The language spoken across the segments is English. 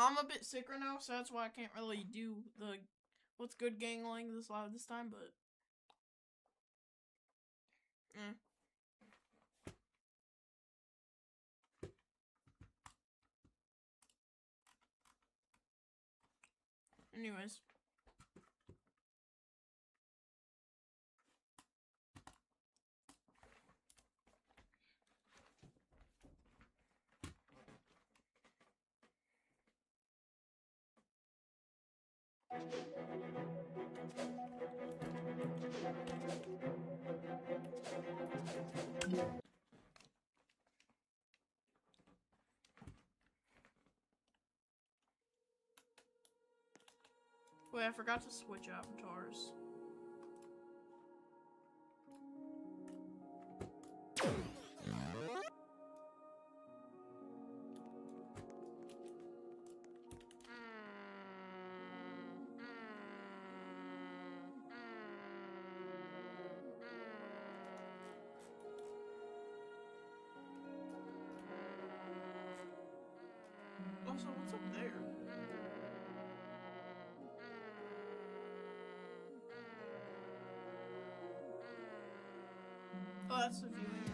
I'm a bit sick right now, so that's why I can't really do the what's good gangling this live this time, but anyways. Wait, I forgot to switch avatars. Also, what's up there? Oh, that's the viewing.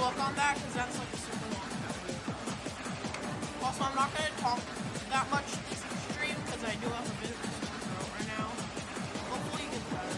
look on that because that's like a super long tower. Also, I'm not going to talk that much this stream because I do have a bit of a sore throat right now. Hopefully it gets better.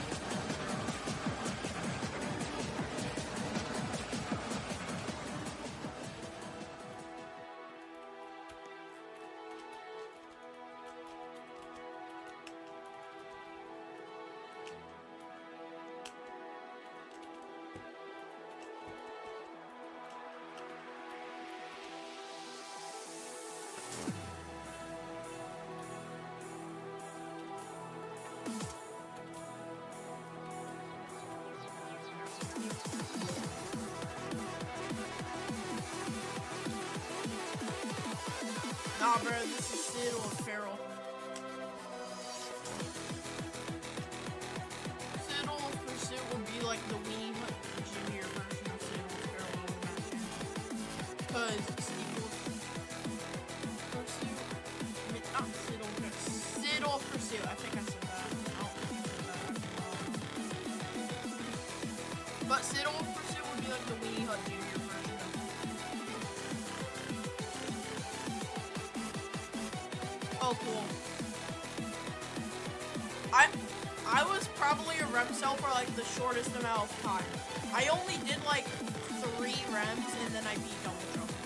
Nah, bro, this is CITADEL of Peril. CITADEL of Pursuit would be like the Wii Junior version of CITADEL of Peril, I would imagine. Because CITADEL of Pursuit, I mean, not CITADEL of Pursuit, I think I said that. I don't think I said that. But CITADEL of Pursuit would be like the Wii Junior version of Oh, cool. I was probably a rem cell for like the shortest amount of time. I only did like 3 rems and then I beat Double Trouble.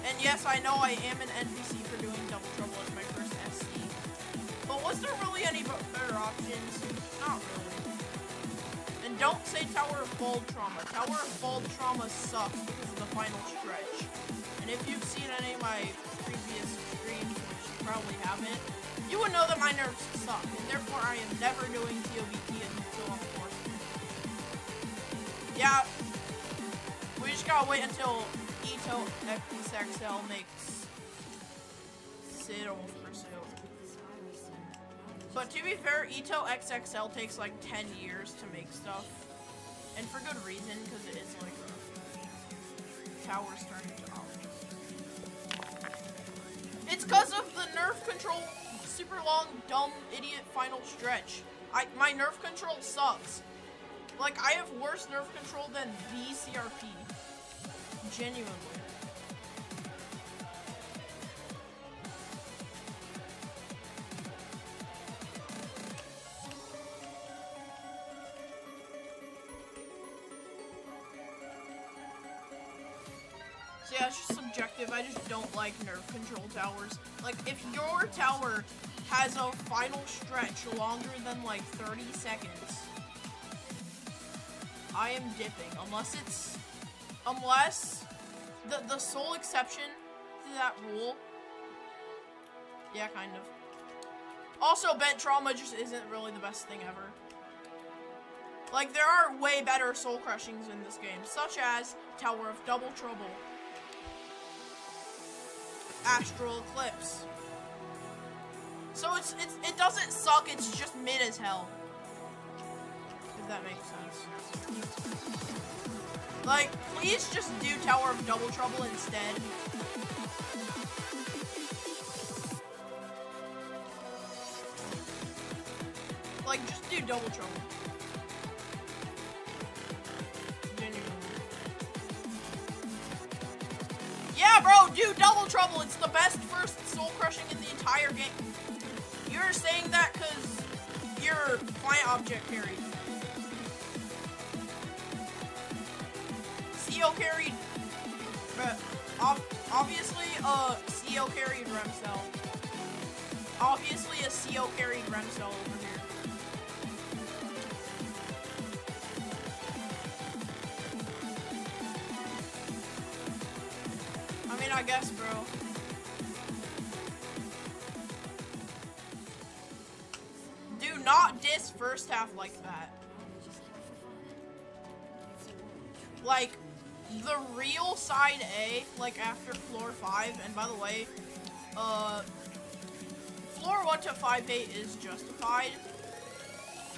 And yes, I know I am an NPC for doing Double Trouble as my first SC. But was there really any better options? Not really. And don't say Tower of Fold Trauma. Tower of Fold Trauma sucks because of the final stretch. And if you've seen any of my previous streams, which you probably haven't, you would know that my nerfs suck, and therefore I am never doing TOBT until I'm forced to. Yeah, we just gotta wait until Ito XXL makes CITADEL of Pursuit. But to be fair, Ito XXL takes like 10 years to make stuff, and for good reason, because it is like towers turn into objects. It's because of the nerf control. Super long, dumb, idiot final stretch. My nerf control sucks. Like, I have worse nerf control than the CRP. Genuinely. So yeah, it's just subjective. I just don't like nerf control towers. Like, if your tower has a final stretch longer than like 30 seconds, I am dipping. Unless the sole exception to that rule. Yeah, kind of. Also, Bent Trauma just isn't really the best thing ever. Like, there are way better soul crushings in this game, such as Tower of Double Trouble, Astral Eclipse. So it doesn't suck, it's just mid as hell. If that makes sense. Like, please just do Tower of Double Trouble instead. Like, just do Double Trouble. Yeah, bro, do Double Trouble. It's the best first soul crushing in the entire game. You're saying that because your client object carried. CO carried. Obviously, CO carried rem cell. Obviously, a CO carried rem cell over here. I mean, I guess, bro. Do not diss first half like that. Like, the real side A, like after floor 5, and by the way, floor 1 to 5A is justified,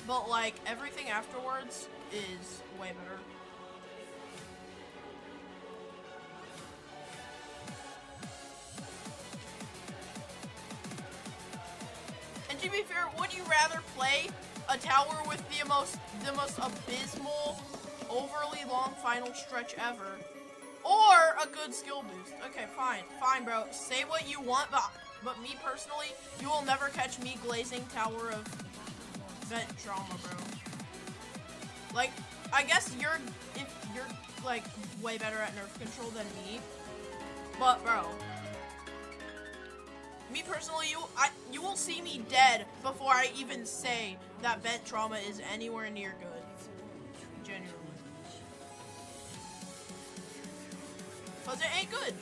but like, everything afterwards is way better. And to be fair, would you rather play a tower with the most abysmal, overly long long final stretch ever, or a good skill boost. Okay, fine, bro. Say what you want, but me personally, you will never catch me glazing Tower of Vent Trauma, bro. Like, I guess if you're like way better at nerf control than me, but bro, me personally, you will see me dead before I even say that Vent Trauma is anywhere near good. Genuinely. Cause it ain't good.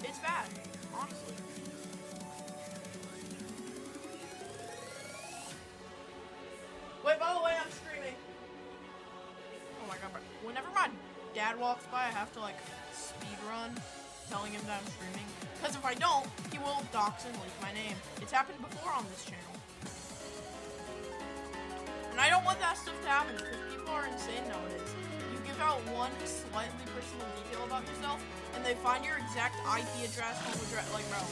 It's bad, honestly. Wait, by the way, I'm streaming. Oh my god, bro. Whenever my dad walks by, I have to like speed run, telling him that I'm streaming. Because if I don't, he will dox and leak my name. It's happened before on this channel. And I don't want that stuff to happen because people are insane nowadays. You give out one slightly personal detail about yourself, and they find your exact IP address, home address, like, bro.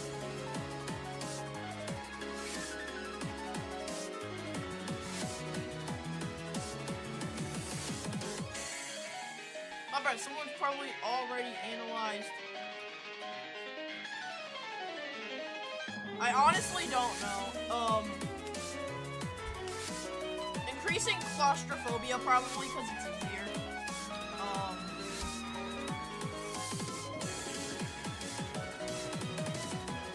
Oh, bro, someone's probably already analyzed. I honestly don't know. Increasing claustrophobia probably because it's easier.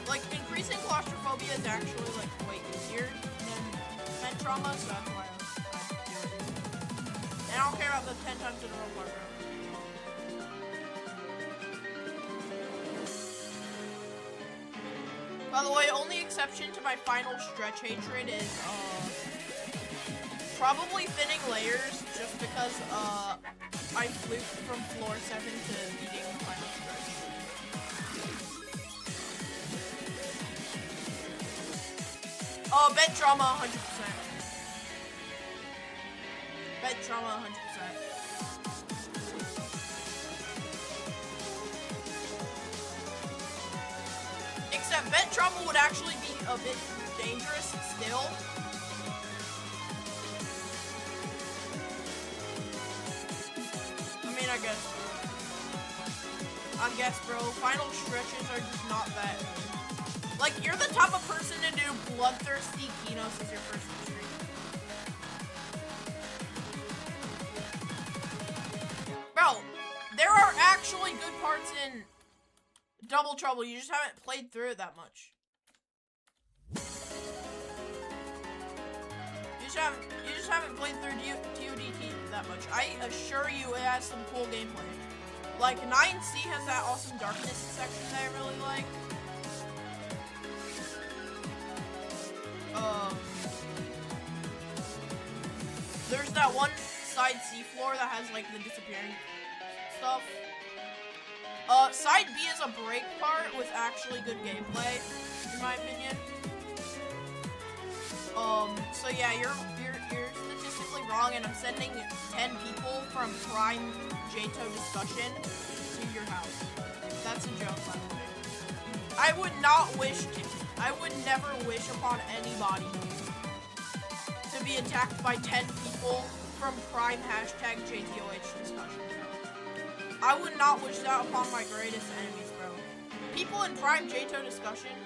Like increasing claustrophobia is actually like way easier than vent trauma, so that's why I do it. And I don't care about the 10 times in a row part, bro. By the way, only exception to my final stretch hatred is, probably thinning layers, just because, I fluked from floor 7 to beating the final stretch. Vent trauma, 100%. Vent trauma, 100%. Except vent trauma would actually be a bit dangerous still. I mean, I guess, bro, final stretches are just not that. Like, you're the type of person to do bloodthirsty Kinos as your first stream. Bro, there are actually good parts in Double Trouble, you just haven't played through it that much. You just haven't played through TODT that much. I assure you it has some cool gameplay. Like, 9C has that awesome darkness section that I really like. There's that one side C floor that has, like, the disappearing stuff. Side B is a break part with actually good gameplay, in my opinion. So yeah, you're statistically wrong, and I'm sending 10 people from Prime JTO discussion to your house. That's a joke, by the way. I would never wish upon anybody to be attacked by 10 people from Prime #JTOH discussion. I would not wish that upon my greatest enemies, bro. People in Prime JTO discussion.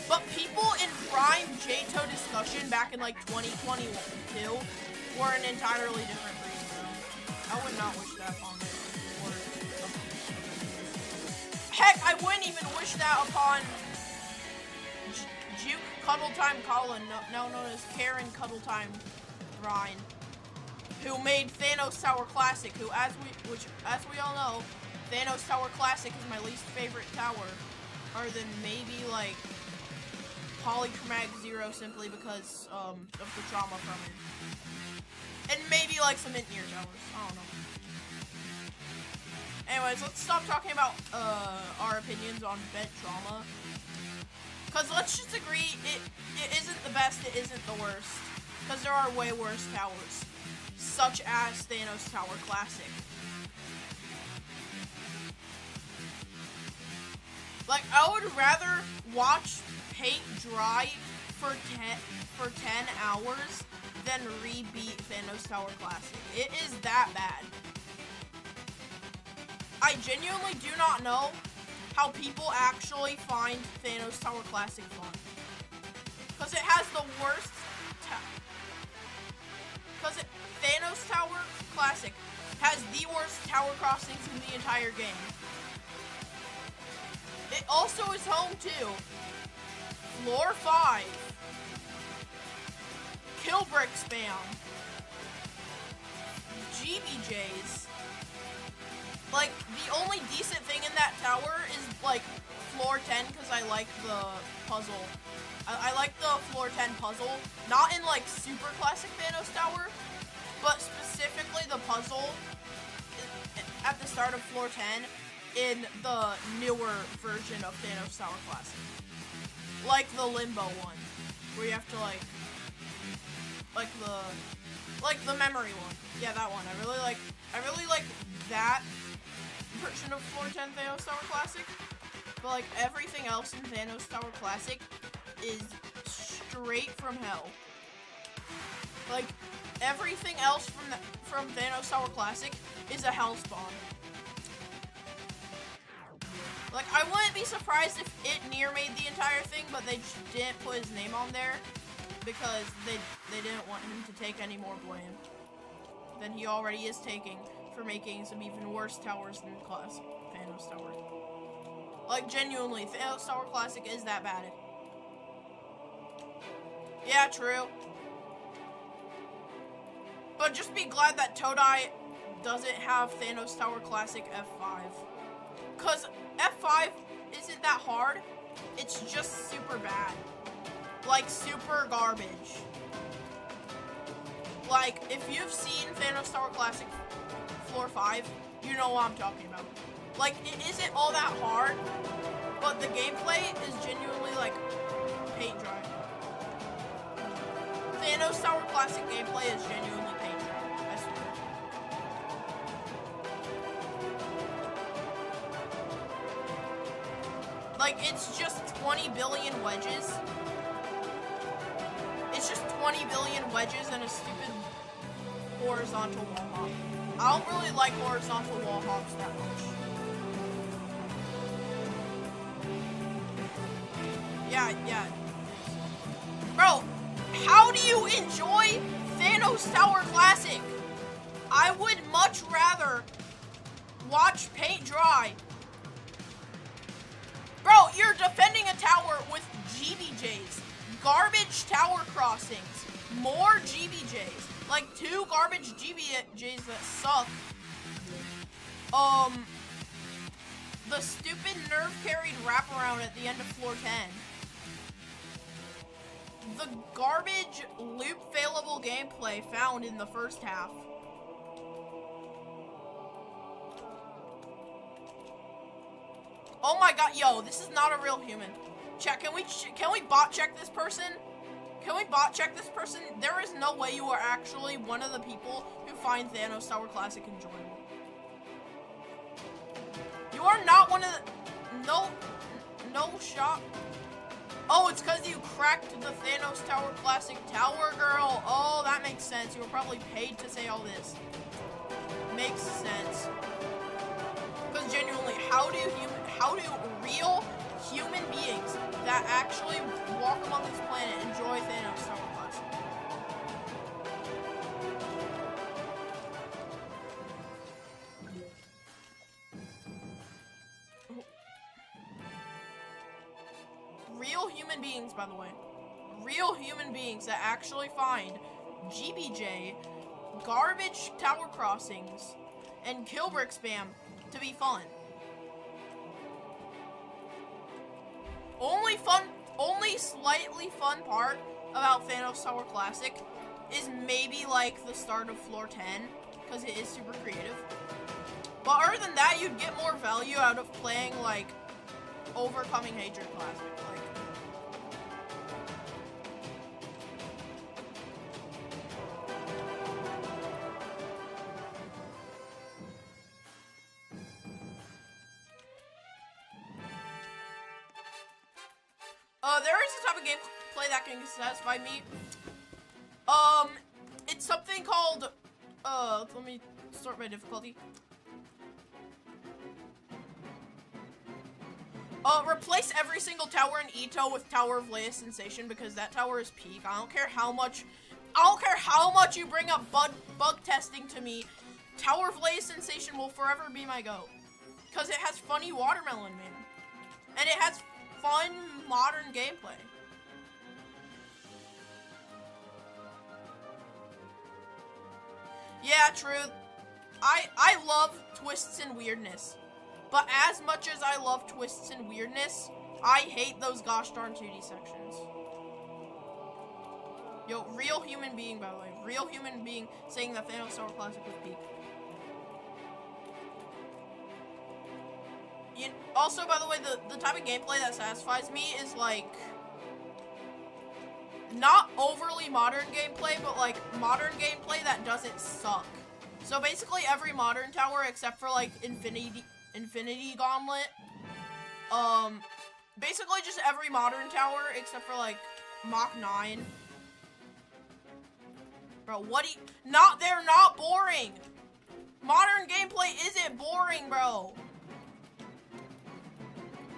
But people in Prime JTO discussion back in like 2022 were an entirely different breed, bro. I would not wish that upon them. Heck, I wouldn't even wish that upon Juke Cuddletime Colin, now known as Karen Cuddletime Ryan, who made Thanos Tower Classic, who, as we all know, Thanos Tower Classic is my least favorite tower, other than maybe, like, Polychromatic Zero, simply because, of the trauma from it. And maybe, like, some Mid-Tier towers, I don't know. Anyways, let's stop talking about, our opinions on vent trauma. Because let's just agree, it isn't the best, it isn't the worst. Because there are way worse towers, such as Thanos Tower Classic. Like, I would rather watch paint dry for 10 hours then re-beat Thanos Tower Classic. It is that bad. I genuinely do not know how people actually find Thanos Tower Classic fun. Because it has the worst... Thanos Tower Classic has the worst tower crossings in the entire game. It also is home to Floor 5, Kill Brick Spam, GBJs. Like, the only decent thing in that tower is, like, Floor 10, because I like the puzzle. I like the Floor 10 puzzle. Not in, like, super classic Thanos Tower, but specifically the puzzle at the start of Floor 10 in the newer version of Thanos Tower Classic. Like the Limbo one, where you have to, like the memory one. Yeah, that one. I really like that version of Floor 10 Thanos Tower Classic. But, like, everything else in Thanos Tower Classic is straight from hell. Like, everything else from Thanos Tower Classic is a hell spawn. Like, I wouldn't be surprised if It Near made the entire thing, but they just didn't put his name on there because they didn't want him to take any more blame than he already is taking for making some even worse towers than Classic Thanos Tower. Like, genuinely, Thanos Tower Classic is that bad. Yeah, true. But just be glad that Todai doesn't have Thanos Tower Classic F5. Because F5 isn't that hard. It's just super bad. Like, super garbage. Like, if you've seen Thanos Tower Classic Floor 5, you know what I'm talking about. Like, it isn't all that hard, but the gameplay is genuinely, like, paint dry. Thanos Tower Classic gameplay is genuinely paint dry, I swear. Like, it's just 20 billion wedges. It's just 20 billion wedges and a stupid horizontal wall hop. I don't really like horizontal wall hops that much. Yeah. Bro, how do you enjoy Thanos Tower Classic? I would much rather watch paint dry. Bro, you're defending a tower with GBJs. Garbage tower crossings. More GBJs. Like, 2 garbage GBJs that suck. The stupid nerve-carried wraparound at the end of Floor 10. The garbage loop-failable gameplay found in the first half. Oh my god, yo, this is not a real human. Chat, can we bot check this person? Can we bot check this person? There is no way you are actually one of the people who find Thanos Tower Classic enjoyable. You are not one of the... No shot. Oh, it's because you cracked the Thanos Tower Classic Tower Girl. Oh, that makes sense. You were probably paid to say all this. Makes sense. Because genuinely, how do real human beings that actually walk among this planet enjoy Thanos Tower Classic? Real human beings, by the way. Real human beings that actually find GBJ, garbage tower crossings, and kill brick spam to be fun. Only slightly fun part about Thanos Tower Classic is maybe like the start of Floor 10, because it is super creative. But other than that, you'd get more value out of playing like Overcoming Hatred Classic. There is a type of gameplay that can satisfy me. It's something called, let me start my difficulty. Replace every single tower in Ito with Tower of Leia Sensation because that tower is peak. I don't care how much you bring up bug testing to me. Tower of Leia Sensation will forever be my go. Because it has funny watermelon, man. And it has fun, modern gameplay. Yeah, true. I love twists and weirdness. But as much as I love twists and weirdness, I hate those gosh darn 2D sections. Yo, real human being, by the way. Real human being saying that Thanos Star Classic was peak. Also, by the way, the type of gameplay that satisfies me is, like, not overly modern gameplay, but, like, modern gameplay that doesn't suck. So, basically, every modern tower except for, like, Infinity Gauntlet. Basically just every modern tower except for, like, Mach 9. Bro, they're not boring! Modern gameplay isn't boring, bro!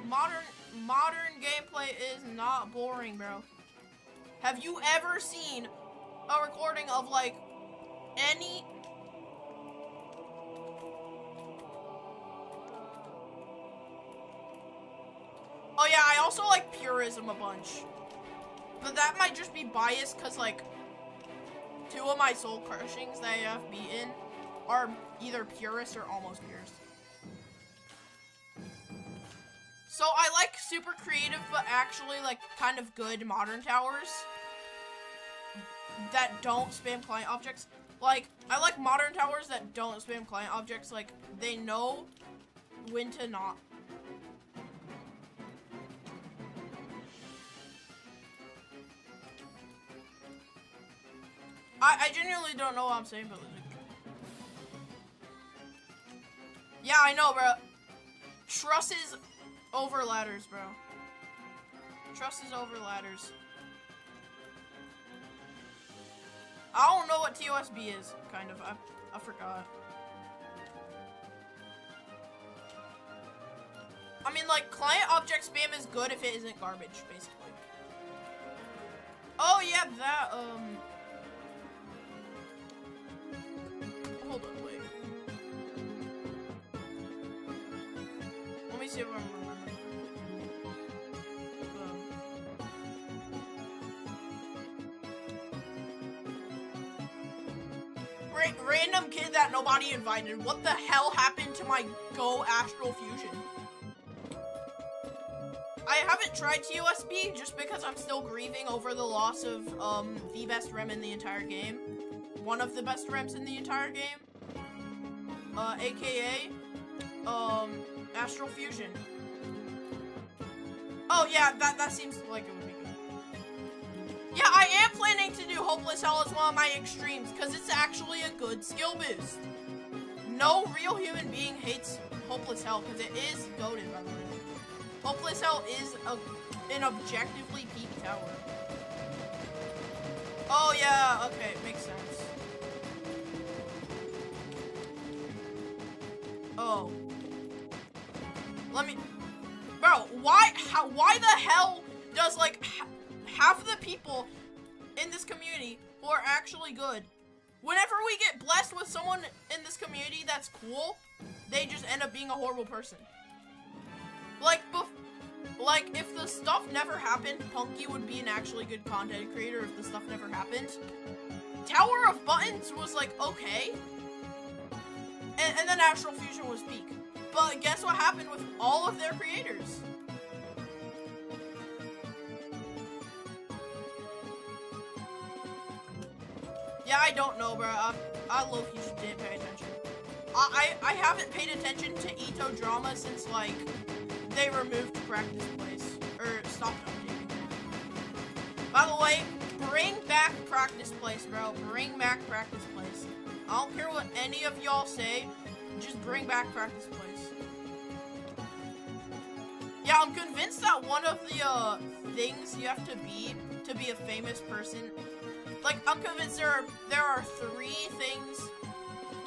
Modern gameplay is not boring, bro. Have you ever seen a recording of, like, any... Oh yeah, I also like Purism a bunch. But that might just be biased because, like, 2 of my soul crushings that I have beaten are either purist or almost purist. So I like super creative but actually, like, kind of good modern towers that don't spam client objects. Like, I like modern towers that don't spam client objects. Like, they know when to not. I genuinely don't know what I'm saying, but like, yeah, I know, bro. Trusses over ladders, bro. Trusses over ladders. I don't know what TOSB is, kind of. I forgot. I mean, like, client object spam is good if it isn't garbage, basically. Oh, yeah, that, hold on, wait. Let me see if I'm remembering. Random kid that nobody invited. What the hell happened to my Go Astral Fusion? I haven't tried TOSB just because I'm still grieving over the loss of the best REM in the entire game. One of the best REMs in the entire game. AKA Astral Fusion. Oh yeah, that seems like it would be good. Yeah, I am planning to do Hopeless Hell as one of my extremes, because it's actually a good skill boost. No real human being hates Hopeless Hell, because it is goated, by the way. Hopeless Hell is an objectively peak tower. Oh yeah, okay, makes sense. Oh. Let me... Bro, why the hell does, like, half the people in this community who are actually good, whenever we get blessed with someone in this community that's cool, they just end up being a horrible person? Like, if the stuff never happened, Punky would be an actually good content creator if the stuff never happened. Tower of Buttons was, like, okay. And then Astral Fusion was peak. But guess what happened with all of their creators? Yeah, I don't know, bro. I low-key just didn't pay attention. I haven't paid attention to Ito drama since, like, they removed Practice Place. Or stopped updating it. By the way, bring back Practice Place, bro. Bring back Practice Place. I don't care what any of y'all say. Just bring back Practice Place. Yeah, I'm convinced that one of the things you have to be a famous person Like, I'm convinced there are 3 things.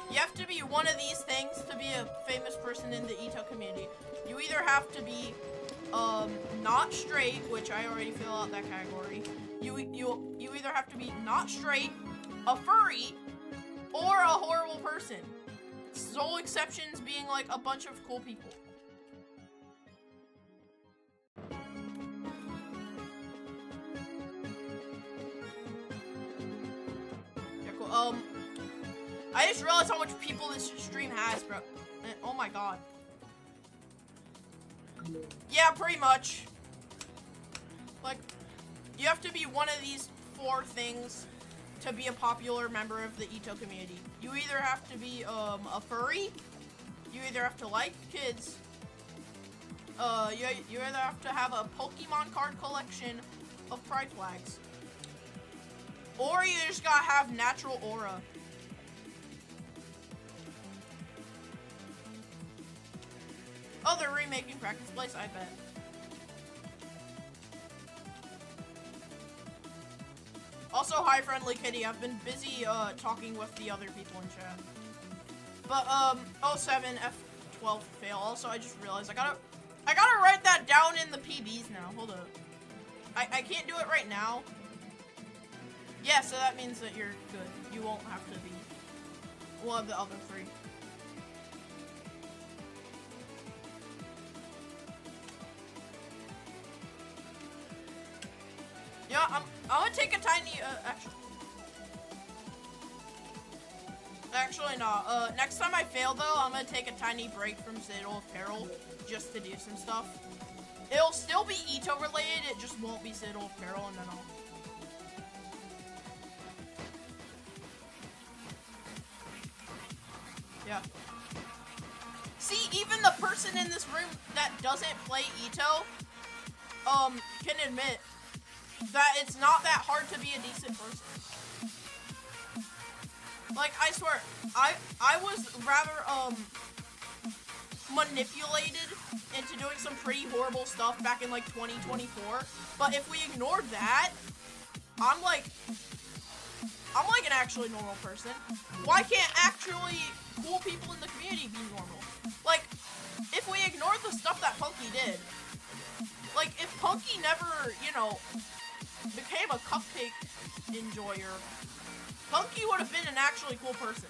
You have to be one of these things to be a famous person in the Ito community. You either have to be not straight, which I already fill out that category. You either have to be not straight, a furry, or a horrible person. Sole exceptions being like a bunch of cool people. Yeah, cool. I just realized how much people this stream has, bro. Oh my god. Yeah, pretty much. Like, you have to be one of these 4 things to be a popular member of the Ito community. You either have to be a furry, you either have to like kids, you either have to have a Pokemon card collection of pride flags, or you just gotta have natural aura. Oh, they're remaking Practice Place, I bet. Also, hi, Friendly Kitty. I've been busy talking with the other people in chat. But 07 F12 fail. Also, I just realized I gotta write that down in the PBs now. Hold up. I can't do it right now. Yeah, so that means that you're good. You won't have to be one of the other 3. Yeah, I'm gonna take a tiny, actually not. Next time I fail though, I'm gonna take a tiny break from Citadel of Peril just to do some stuff. It'll still be Ito related, it just won't be Citadel of Peril, and then I'll... Yeah. See, even the person in this room that doesn't play Ito, can admit that it's not that hard to be a decent person. Like, I swear, I was rather, manipulated into doing some pretty horrible stuff back in, like, 2024. But if we ignored that, I'm like an actually normal person. Why can't actually cool people in the community be normal? Like, if we ignored the stuff that Punky did, like, if Punky never, you know, became a cupcake enjoyer, Punky would have been an actually cool person.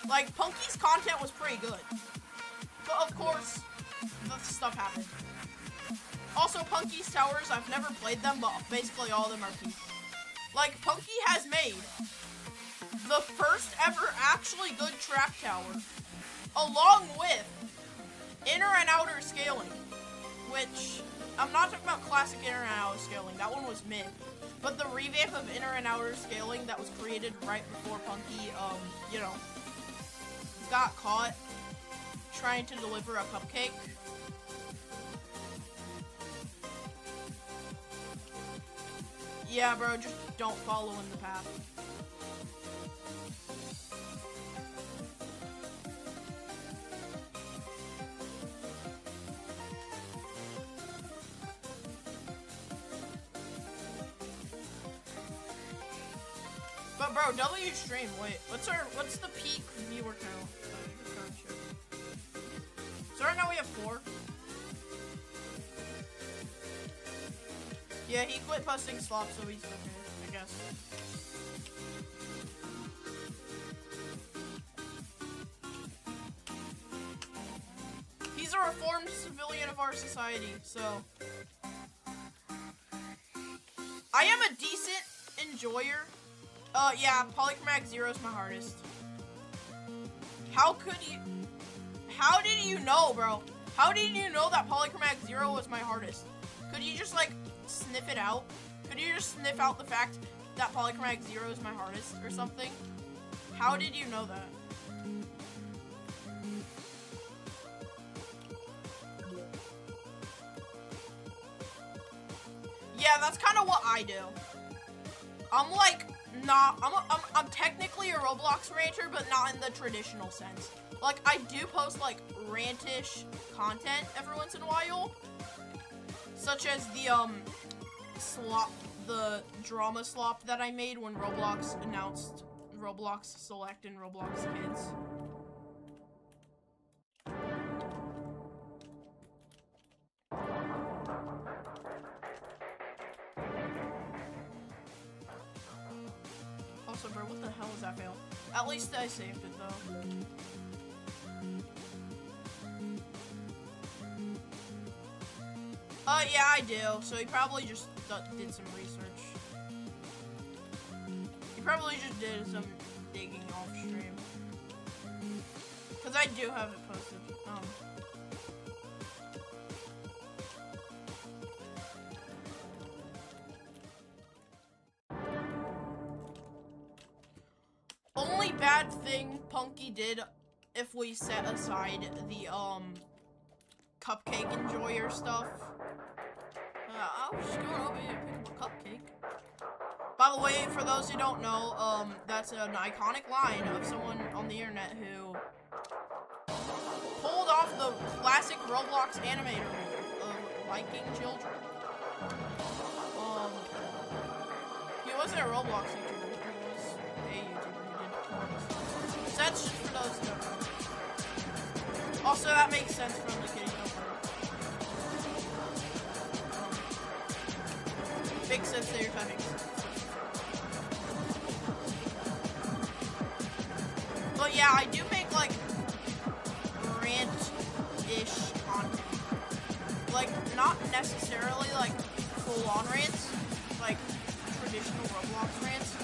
Like, Punky's content was pretty good. But of course, the stuff happened. Also, Punky's Towers, I've never played them, but basically all of them are peak. Like, Punky has made the first ever actually good trap tower, along with inner and outer scaling, which, I'm not talking about classic inner and outer scaling, that one was mid. But the revamp of inner and outer scaling that was created right before Punky, you know, got caught trying to deliver a cupcake. Yeah, bro, just don't follow in the path. But bro, W stream. Wait, what's the peak viewer count? So right now we have 4. Yeah, he quit posting slops, so he's okay, I guess. He's a reformed civilian of our society, so I am a decent enjoyer. Yeah, Polychromatic Zero is my hardest. How did you know, bro? How did you know that Polychromatic Zero was my hardest? Could you just, like, sniff it out? Could you just sniff out the fact that Polychromatic Zero is my hardest or something? How did you know that? Yeah, that's kind of what I do. I'm like, I'm technically a Roblox ranter, but not in the traditional sense. Like, I do post, like, rantish content every once in a while. Such as the the drama slop that I made when Roblox announced Roblox Select and Roblox Kids. Also, bro, what the hell is that fail? At least I saved it, though. Yeah, I do. So he probably just did some research. He probably just did some digging off stream. Because I do have it posted. Only bad thing Punky did, if we set aside the, cupcake enjoyer stuff. I was just going over here to pick up a cupcake. By the way, for those who don't know, that's an iconic line of someone on the internet who pulled off the classic Roblox animator move of liking children. He wasn't a Roblox YouTuber, he was a YouTuber who did porns. So that's just for those who don't know. Also, that makes sense from the kidding over. Makes sense that you're typing. But yeah, I do make like rant-ish content. Like, not necessarily like full-on rants, like traditional Roblox rants.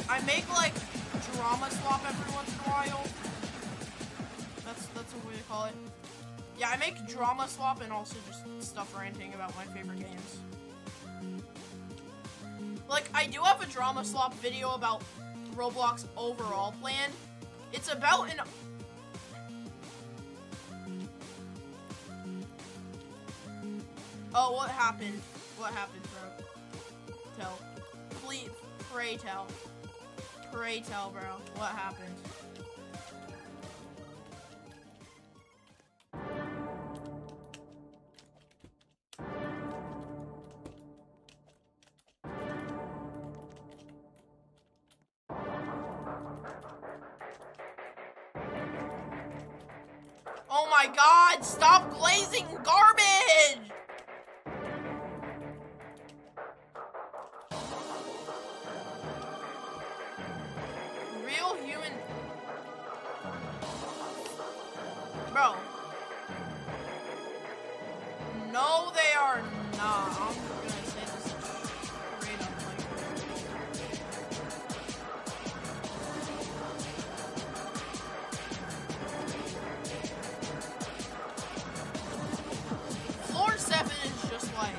I make like drama slop every once in a while. That's a way to call it. Yeah, I make drama slop and also just stuff ranting about my favorite games. Like, I do have a drama slop video about Roblox overall plan. It's about an... Oh, what happened? What happened, bro? Tell. Please, pray tell. Pray tell, bro. What happened? Oh my god, stop glazing garbage! Real human... Bro. No, they are not. I'm gonna say this straight up, like... Floor 7 is just like...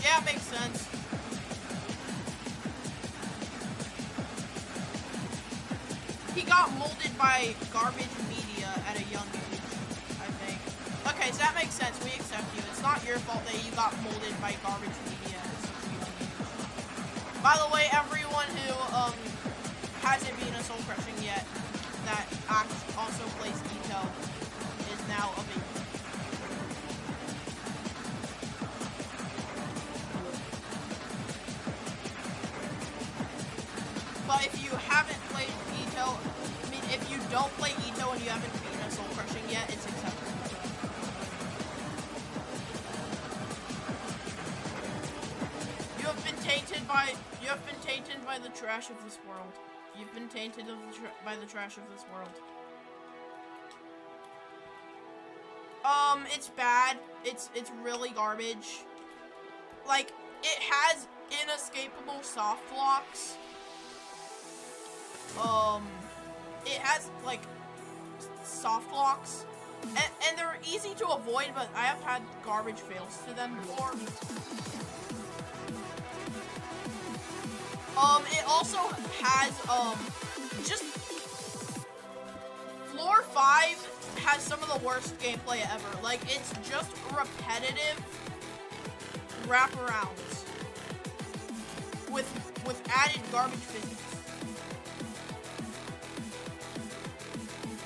Yeah, it makes sense. He got molded by garbage media at a young age, I think. Okay, so that makes sense. We accept you. It's not your fault that you got molded by garbage media at such a young age. By the way, everyone who hasn't been a soul crushing yet, that also plays Ito, is now a baby. But if you haven't played Ito, I mean, if you don't play Ito and you haven't beaten a soul crushing yet, it's acceptable. You have been tainted by the trash of this world. You've been tainted by the trash of this world. It's bad. It's really garbage. Like, it has inescapable soft locks. It has, like, soft locks, and they're easy to avoid, but I have had garbage fails to them before. It also has, just, floor 5 has some of the worst gameplay ever. Like, it's just repetitive wraparounds with added garbage physics.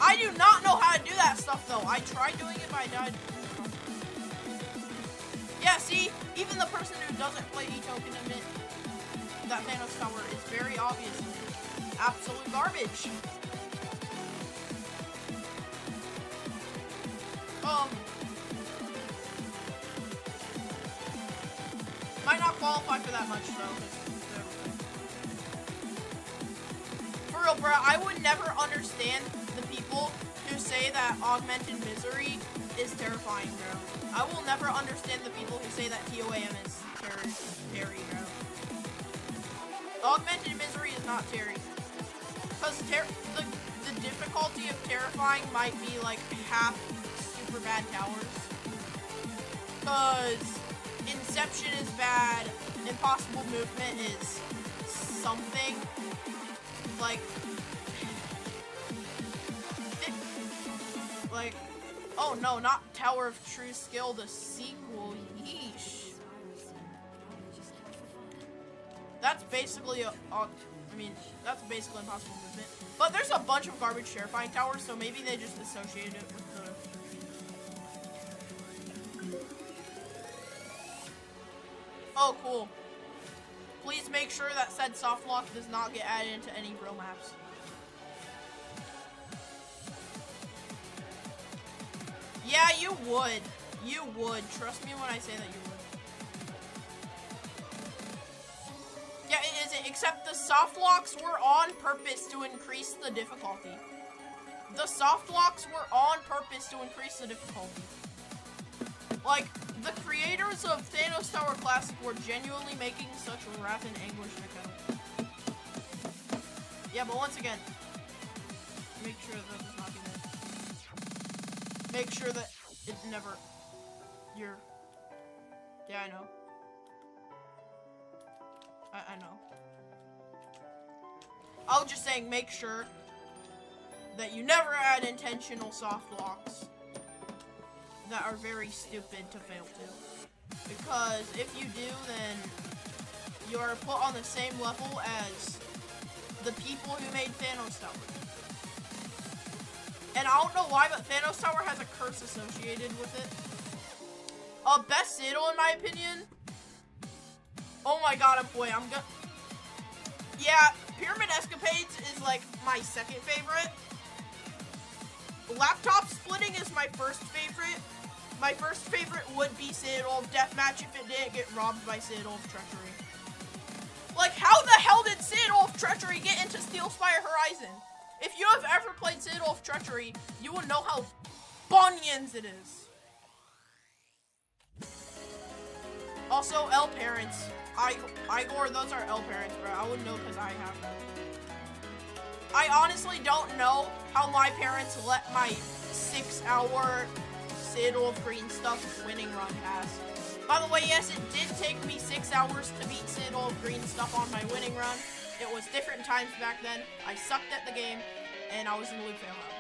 I do not know how to do that stuff though. I tried doing it, but I died. Yeah, see? Even the person who doesn't play Ito can admit that Thanos Tower is very obviously absolute garbage. Might not qualify for that much though. For real, bro, I would never understand the people who say that Augmented Misery is terrifying, bro. I will never understand the people who say that TOAM is Terry, bro. Augmented Misery is not Terry. Because the difficulty of terrifying might be like half super bad towers. Because Inception is bad, Impossible Movement is something. Like, oh no, not Tower of True Skill, the sequel, yeesh. That's basically that's basically Impossible Movement. But there's a bunch of garbage terrifying towers, so maybe they just associated it with the... Oh, cool. Please make sure that said soft lock does not get added into any real maps. Yeah, you would. You would. Trust me when I say that you would. Yeah, it isn't. Except the soft locks were on purpose to increase the difficulty. The soft locks were on purpose to increase the difficulty. Like, the creators of Thanos Tower Classic were genuinely making such wrath and anguish to come. Yeah, but once again, make sure that does not be there. Make sure that it never... Yeah, I know. I know. I was just saying, make sure that you never add intentional soft locks that are very stupid to fail to. Because if you do, then you are put on the same level as the people who made Thanos Tower. And I don't know why, but Thanos Tower has a curse associated with it. Best Citadel in my opinion. Oh my god, I'm gonna... Yeah, Pyramid Escapades is like my second favorite. Laptop Splitting is my first favorite. My first favorite would be Citadel of Deathmatch if it didn't get robbed by Citadel of Treachery. Like, how the hell did Citadel of Treachery get into Steelspire Horizon? If you have ever played Citadel of Treachery, you will know how bunions it is. Also, L parents. Igor, those are L parents, bro. I wouldn't know because I have them. I honestly don't know how my parents let my 6-hour Citadel of Green Stuff winning run pass. By the way, yes, it did take me 6 hours to beat Citadel of Green Stuff on my winning run. It was different times back then. I sucked at the game, and I was in the loot fail mode.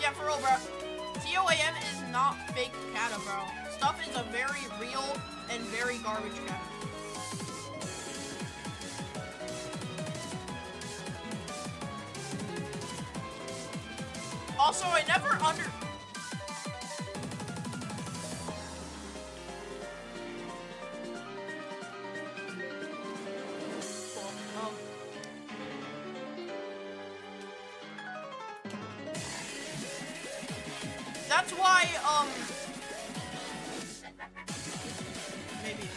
Yeah, for real, bro. TOAM is not fake cata, bro. Stuff is a very real and very garbage cata. Also, I never That's why, maybe.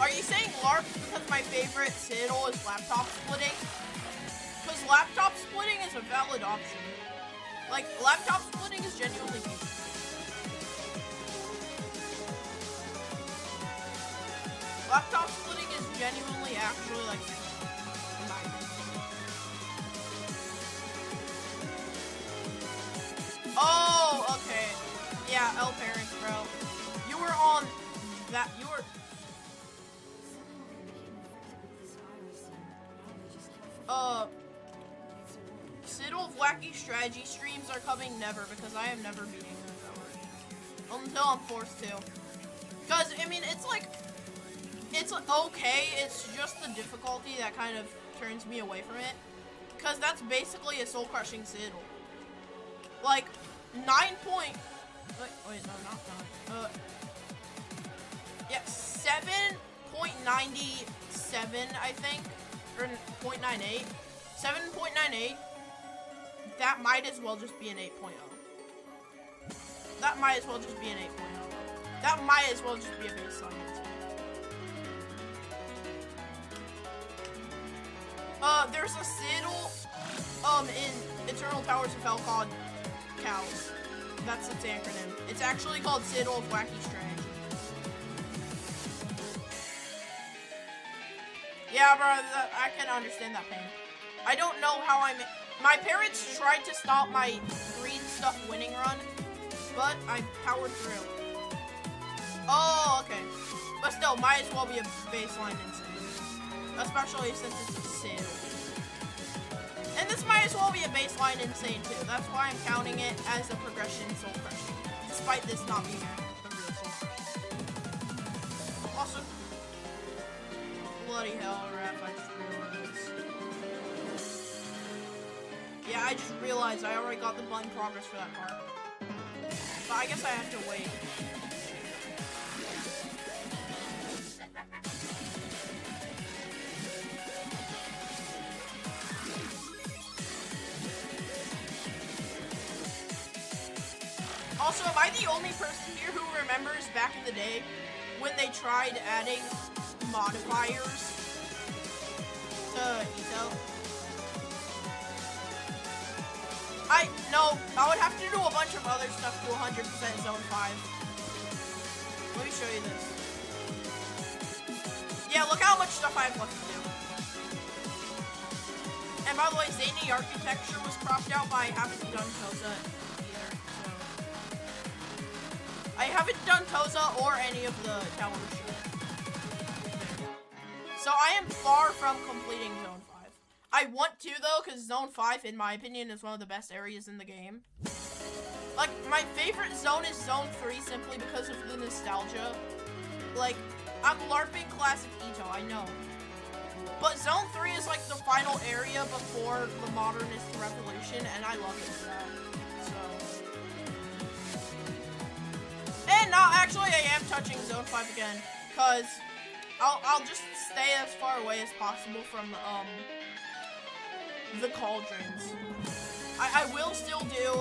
Are you saying LARP because my favorite Citadel is laptop splitting? Because laptop splitting is a valid option. Like, laptop splitting is genuinely decent. Laptop splitting is genuinely actually, like, oh, okay. Yeah, L parents, bro. You were on that. You were. Citadel of Wacky Strategy streams are coming never because I am never beating them that much. Until I'm forced to. Because, I mean, it's like, it's okay, it's just the difficulty that kind of turns me away from it. Because that's basically a soul-crushing Citadel. Like, 9 point... Wait, no, not 9. Yeah, 7.97, I think. Or 0.98. 7.98. That might as well just be an 8.0. That might as well just be an 8.0. That might as well just be a baseline. There's a Citadel, in Eternal Towers of Hell called Cows. That's its acronym. It's actually called Citadel of Wacky Strategy. Yeah, bro, I can understand that pain. I don't know how my parents tried to stop my green stuff winning run, but I powered through. Oh, okay. But still, might as well be a baseline insane. Especially since it's a Citadel. And this might as well be a baseline insane too. That's why I'm counting it as a progression soul crushing. Despite this not being a real soul crushing. Also, bloody hell, Raph, I just realized. Yeah, I just realized I already got the button progress for that part. But I guess I have to wait. Also, am I the only person here who remembers back in the day when they tried adding modifiers to Ito? No, I would have to do a bunch of other stuff to 100% Zone 5. Let me show you this. Yeah, look how much stuff I have left to do. And by the way, Zany Architecture was cropped out, but I haven't done Toza either, so. I haven't done Toza or any of the tower shit. So I am far from completing Zone 5. I want to, though, because Zone 5, in my opinion, is one of the best areas in the game. Like, my favorite zone is Zone 3 simply because of the nostalgia. Like, I'm LARPing classic Ito, I know. But Zone 3 is like the final area before the modernist revolution, and I love it for that. So. And now, actually, I am touching Zone 5 again, because I'll just stay as far away as possible from, the cauldrons. I will still do,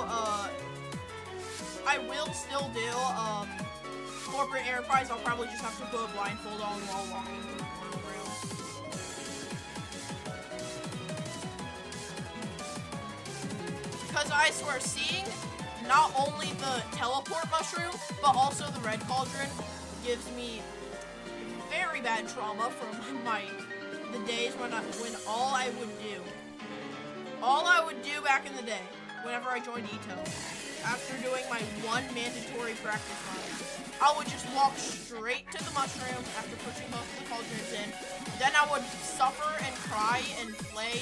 corporate enterprise. I'll probably just have to put a blindfold on while walking through the portal rail. Because I swear, seeing not only the teleport mushroom, but also the red cauldron gives me very bad trauma from the days when all I would do back in the day, whenever I joined Ito, after doing my one mandatory practice run, I would just walk straight to the mushroom after pushing both of the cauldrons in. Then I would suffer and cry and play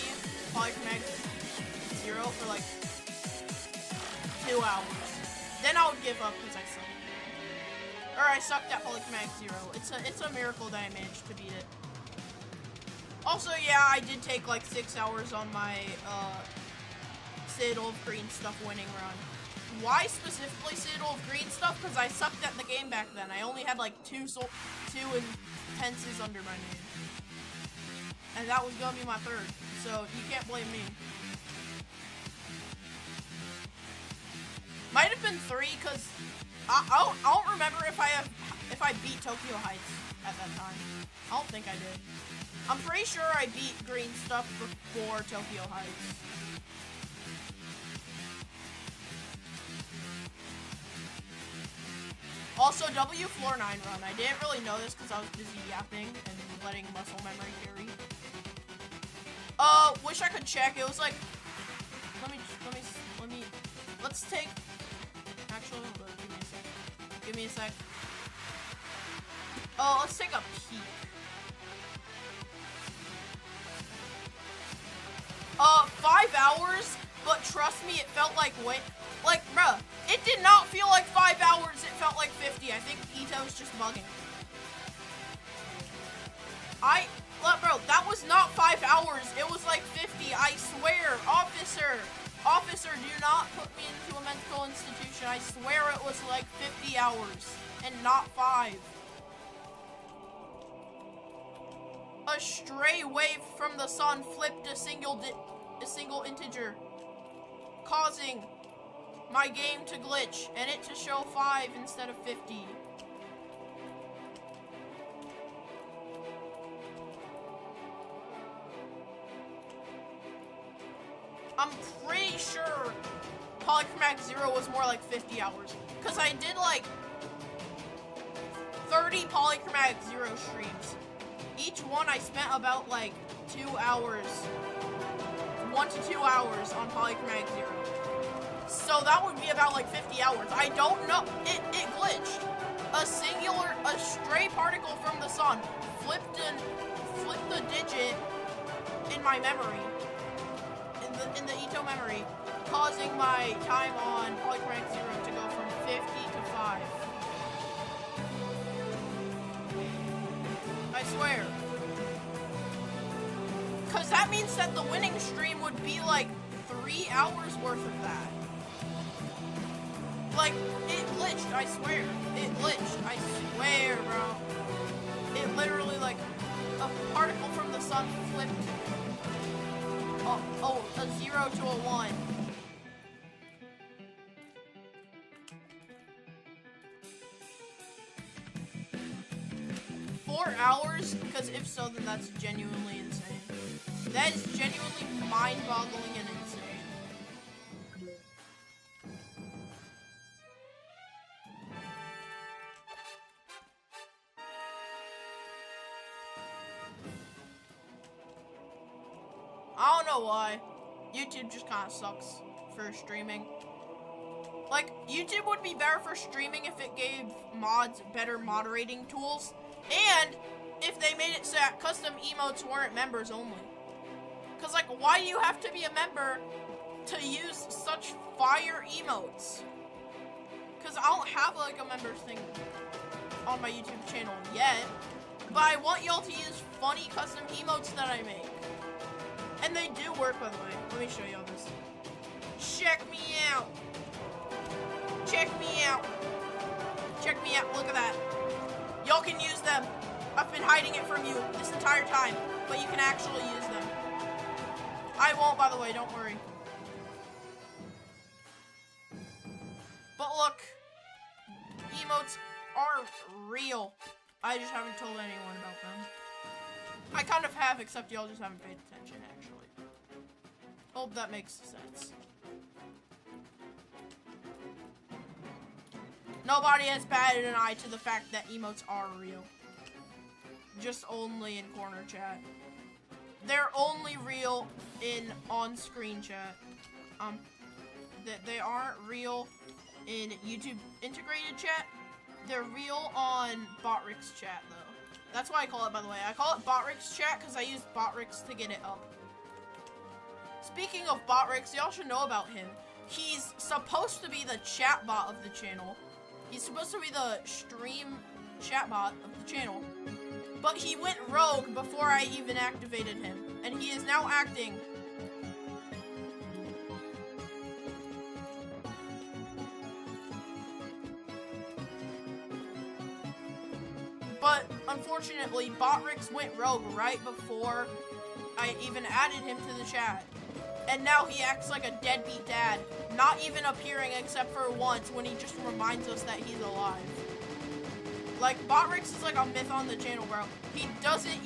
Polychromatic Zero for like 2 hours. Then I would give up because I sucked. Or I sucked at Polychromatic Zero. It's a miracle that I managed to beat it. Also, yeah, I did take like 6 hours on my Citadel of Green Stuff winning run. Why specifically Citadel of Green Stuff? Because I sucked at the game back then. I only had like two intenses under my name. And that was gonna be my third. So you can't blame me. Might have been 3 because I don't remember if I beat Tokyo Heights at that time. I don't think I did. I'm pretty sure I beat Green Stuff before Tokyo Heights. Also, W Floor 9 run. I didn't really know this because I was busy yapping and letting muscle memory carry. Wish I could check. It was like, let's take, actually, hold on, give me a sec. Oh, let's take a peek. 5 hours, but trust me, it felt like, wait, Like, bruh, it did not feel like 5 hours, it felt like 50. I think Ito's just bugging. Bro, that was not 5 hours, it was like 50, I swear. Officer, do not put me into a mental institution. I swear it was like 50 hours and not 5. A stray wave from the sun flipped a single integer, causing my game to glitch and it to show 5 instead of 50. I'm pretty sure Polychromatic 0 was more like 50 hours. Because I did like 30 Polychromatic 0 streams. Each one I spent about like 2 hours. 1 to 2 hours on Polychromatic 0. So that would be about like 50 hours. I don't know. It glitched. A stray particle from the sun flipped the digit in my memory. In the Ito memory, causing my time on Polychromatic 0 to go from 50 to 5. I swear. Cause that means that the winning stream would be like 3 hours worth of that. Like, it glitched, I swear. It glitched, I swear, bro. It literally, like, a particle from the sun flipped. A 0 to a 1. $4 hours? Because if so, then that's genuinely insane. That is genuinely mind-boggling and insane. I don't know why. YouTube just kind of sucks for streaming. Like, YouTube would be better for streaming if it gave mods better moderating tools, and if they made it so that custom emotes weren't members only. Cause like, why do you have to be a member to use such fire emotes? Cause I don't have like a members thing on my YouTube channel yet, but I want y'all to use funny custom emotes that I make. And they do work, by the way. Let me show y'all this. Check me out. Check me out. Check me out. Look at that. Y'all can use them. I've been hiding it from you this entire time, but you can actually use them. I won't, by the way. Don't worry. But look. Emotes are real. I just haven't told anyone about them. I kind of have, except y'all just haven't paid attention, actually. Hope that makes sense. Nobody has batted an eye to the fact that emotes are real. Just only in corner chat. They're only real in on-screen chat. They aren't real in YouTube integrated chat. They're real on Botrix chat, though. That's why I call it, by the way. I call it Botrix chat because I used Botrix to get it up. Speaking of Botrix, y'all should know about him. He's supposed to be the chatbot of the channel. He's supposed to be the stream chatbot of the channel. But he went rogue before I even activated him. And he is now acting. But unfortunately, Botrix went rogue right before I even added him to the chat. And now he acts like a deadbeat dad, not even appearing except for once when he just reminds us that he's alive. Like, Botrix is like a myth on the channel, bro. He doesn't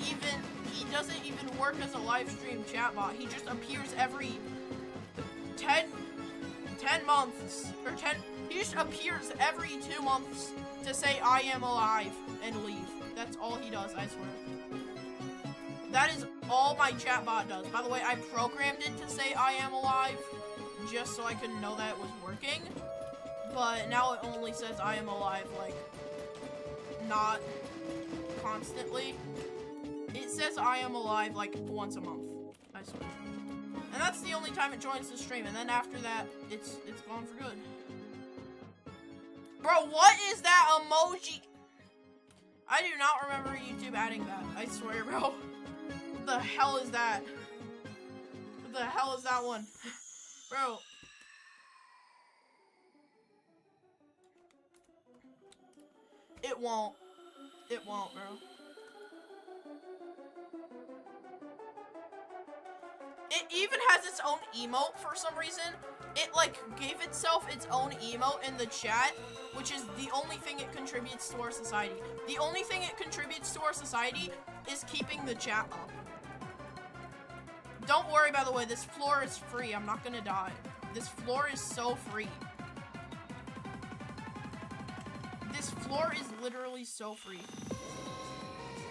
even work as a live stream chatbot. He just appears every 10 months, or he just appears every 2 months to say, I am alive, and leave. That's all he does, I swear. That is all my chatbot does. By the way, I programmed it to say I am alive, just so I could know that it was working. But now it only says I am alive, like, not constantly. It says I am alive, like, once a month, I swear. And that's the only time it joins the stream, and then after that, it's gone for good. Bro, what is that emoji? I do not remember YouTube adding that. I swear, bro. What the hell is that? What the hell is that one? Bro. It won't. It won't, bro. It even has its own emote for some reason. It, like, gave itself its own emote in the chat, which is the only thing it contributes to our society. The only thing it contributes to our society is keeping the chat up. Don't worry, by the way, this floor is free. I'm not gonna die. This floor is so free. This floor is literally so free.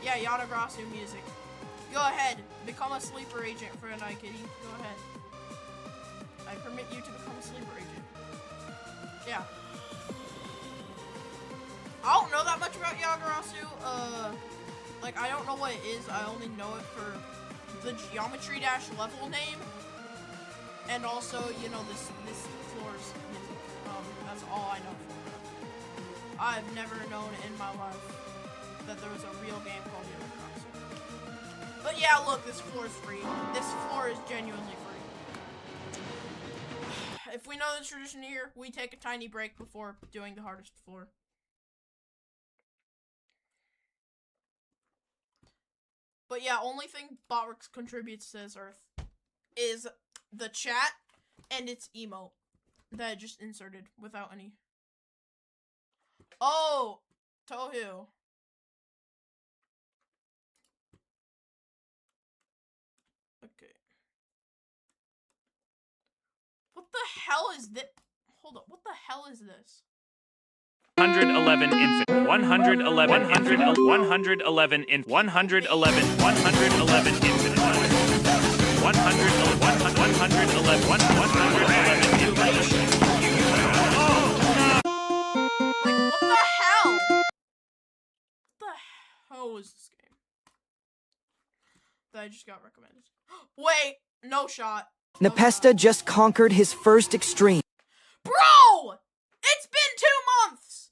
Yeah, Yadagrasu music. Go ahead, become a sleeper agent for a night, kitty. Go ahead. I permit you to become a sleeper agent. Yeah. I don't know that much about Yagarasu. Like, I don't know what it is. I only know it for the Geometry Dash level name. And also, you know, this floor's music. That's all I know for it. I've never known in my life that there was a real game called Yagarasu. But yeah, look, this floor is free. This floor is genuinely free. If we know the tradition here, we take a tiny break before doing the hardest floor. But yeah, only thing Botworks contributes to this earth is the chat and its emote that I just inserted without any. Oh, Tohu. Okay. What the hell is this? Hold up, what the hell is this? 111 infant 111 111 in 111 111 infant 111 111 111 What the hell? What the hell is this game that I just got recommended? Wait, no shot. Nepesta just conquered his first extreme. Bro! It's been 2 months!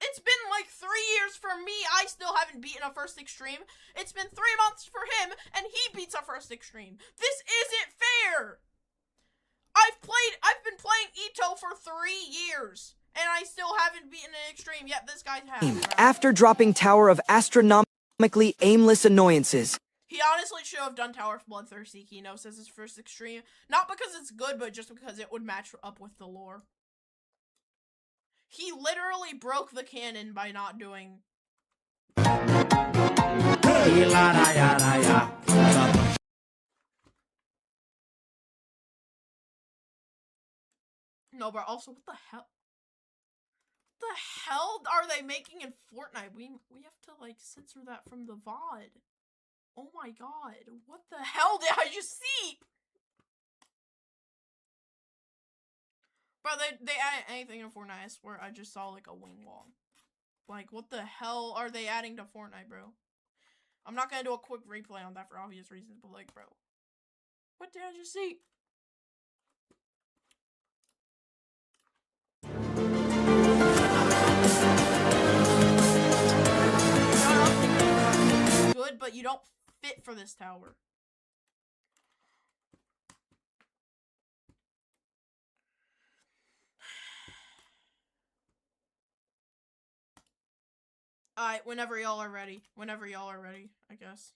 It's been like 3 years for me. I still haven't beaten a first extreme. It's been 3 months for him, and he beats a first extreme. This isn't fair! I've been playing Ito for 3 years, and I still haven't beaten an extreme, yet this guy has. After dropping Tower of Astronomically Aimless Annoyances. He honestly should have done Tower of Bloodthirsty Kinos as his first extreme. Not because it's good, but just because it would match up with the lore. He literally broke the canon by not doing... No, but also, what the hell? What the hell are they making in Fortnite? We have to, like, censor that from the VOD. Oh my god, what the hell did I just see? Bro, they added anything in Fortnite, I swear. I just saw, like, a wing wall. Like, what the hell are they adding to Fortnite, bro? I'm not gonna do a quick replay on that for obvious reasons, but, like, bro. What did I just see? Good, but you don't fit for this tower. Alright, whenever y'all are ready. Whenever y'all are ready, I guess.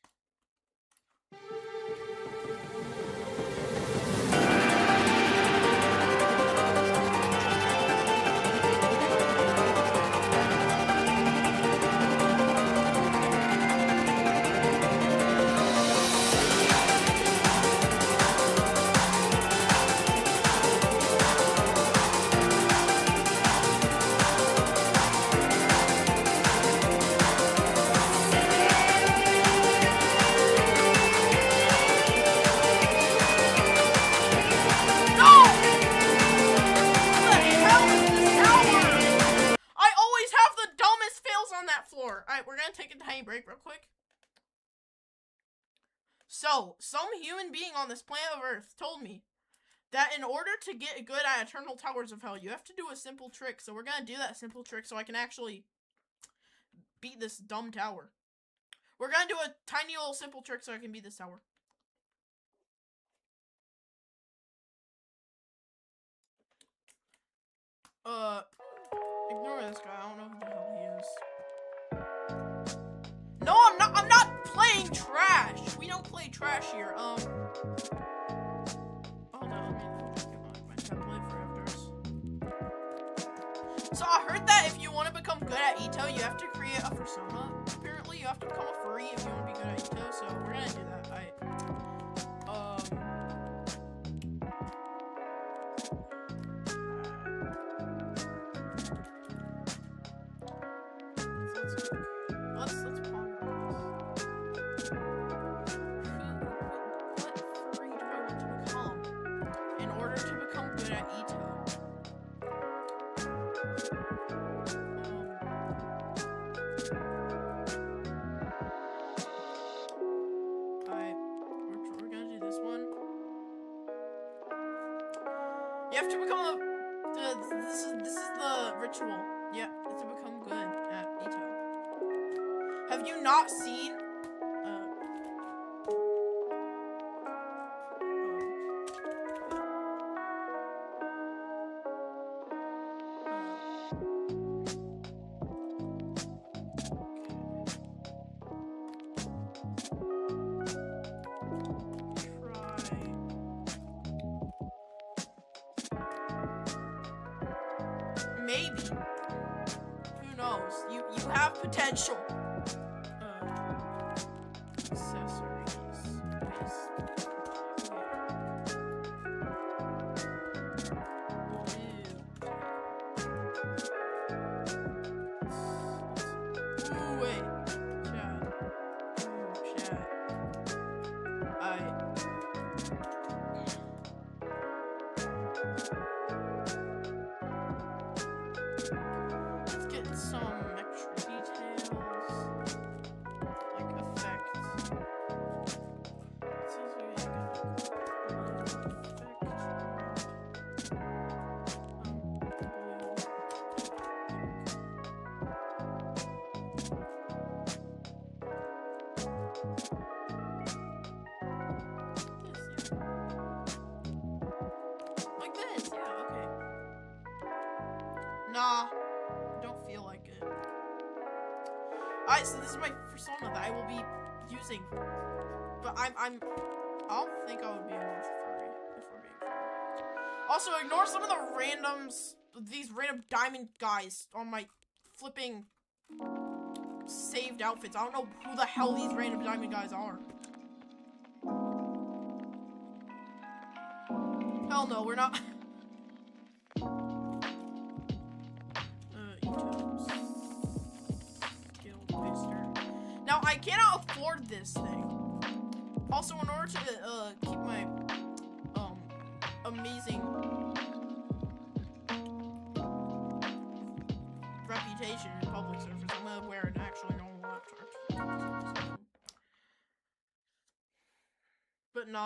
So, some human being on this planet of Earth told me that in order to get good at Eternal Towers of Hell, you have to do a simple trick. So we're gonna do that simple trick so I can actually beat this dumb tower. We're gonna do a tiny little simple trick so I can beat this tower. Ignore this guy. I don't know who the hell he is. No, I'm not playing trash. We don't play trash here. Hold on, let me get my template for afters. So I heard that if you want to become good at Ito, you have to create a persona. Apparently, you have to become a furry if you want to be good at Ito. So we're gonna do that. Let's ponder this. What furry do I want to become in order to become good at Ito? We're gonna do this one. You have to become a. This is the ritual. Yeah, to become good at Ito. Have you not seen? Maybe. Who knows? You have potential. Accessories. Ooh, wait. Chat. Let's get some extra details. Like effects. Like this, yeah, okay. Nah, don't feel like it. Alright, so this is my persona that I will be using. But I don't think I would be able to furry if we're being fair. Also, ignore some of the randoms, these random diamond guys on my flipping saved outfits. I don't know who the hell these random diamond guys are. Hell no, we're not. Now, I cannot afford this thing. Also, in order to keep my amazing reputation in public service, I'm gonna wear an actually normal laptop. But no,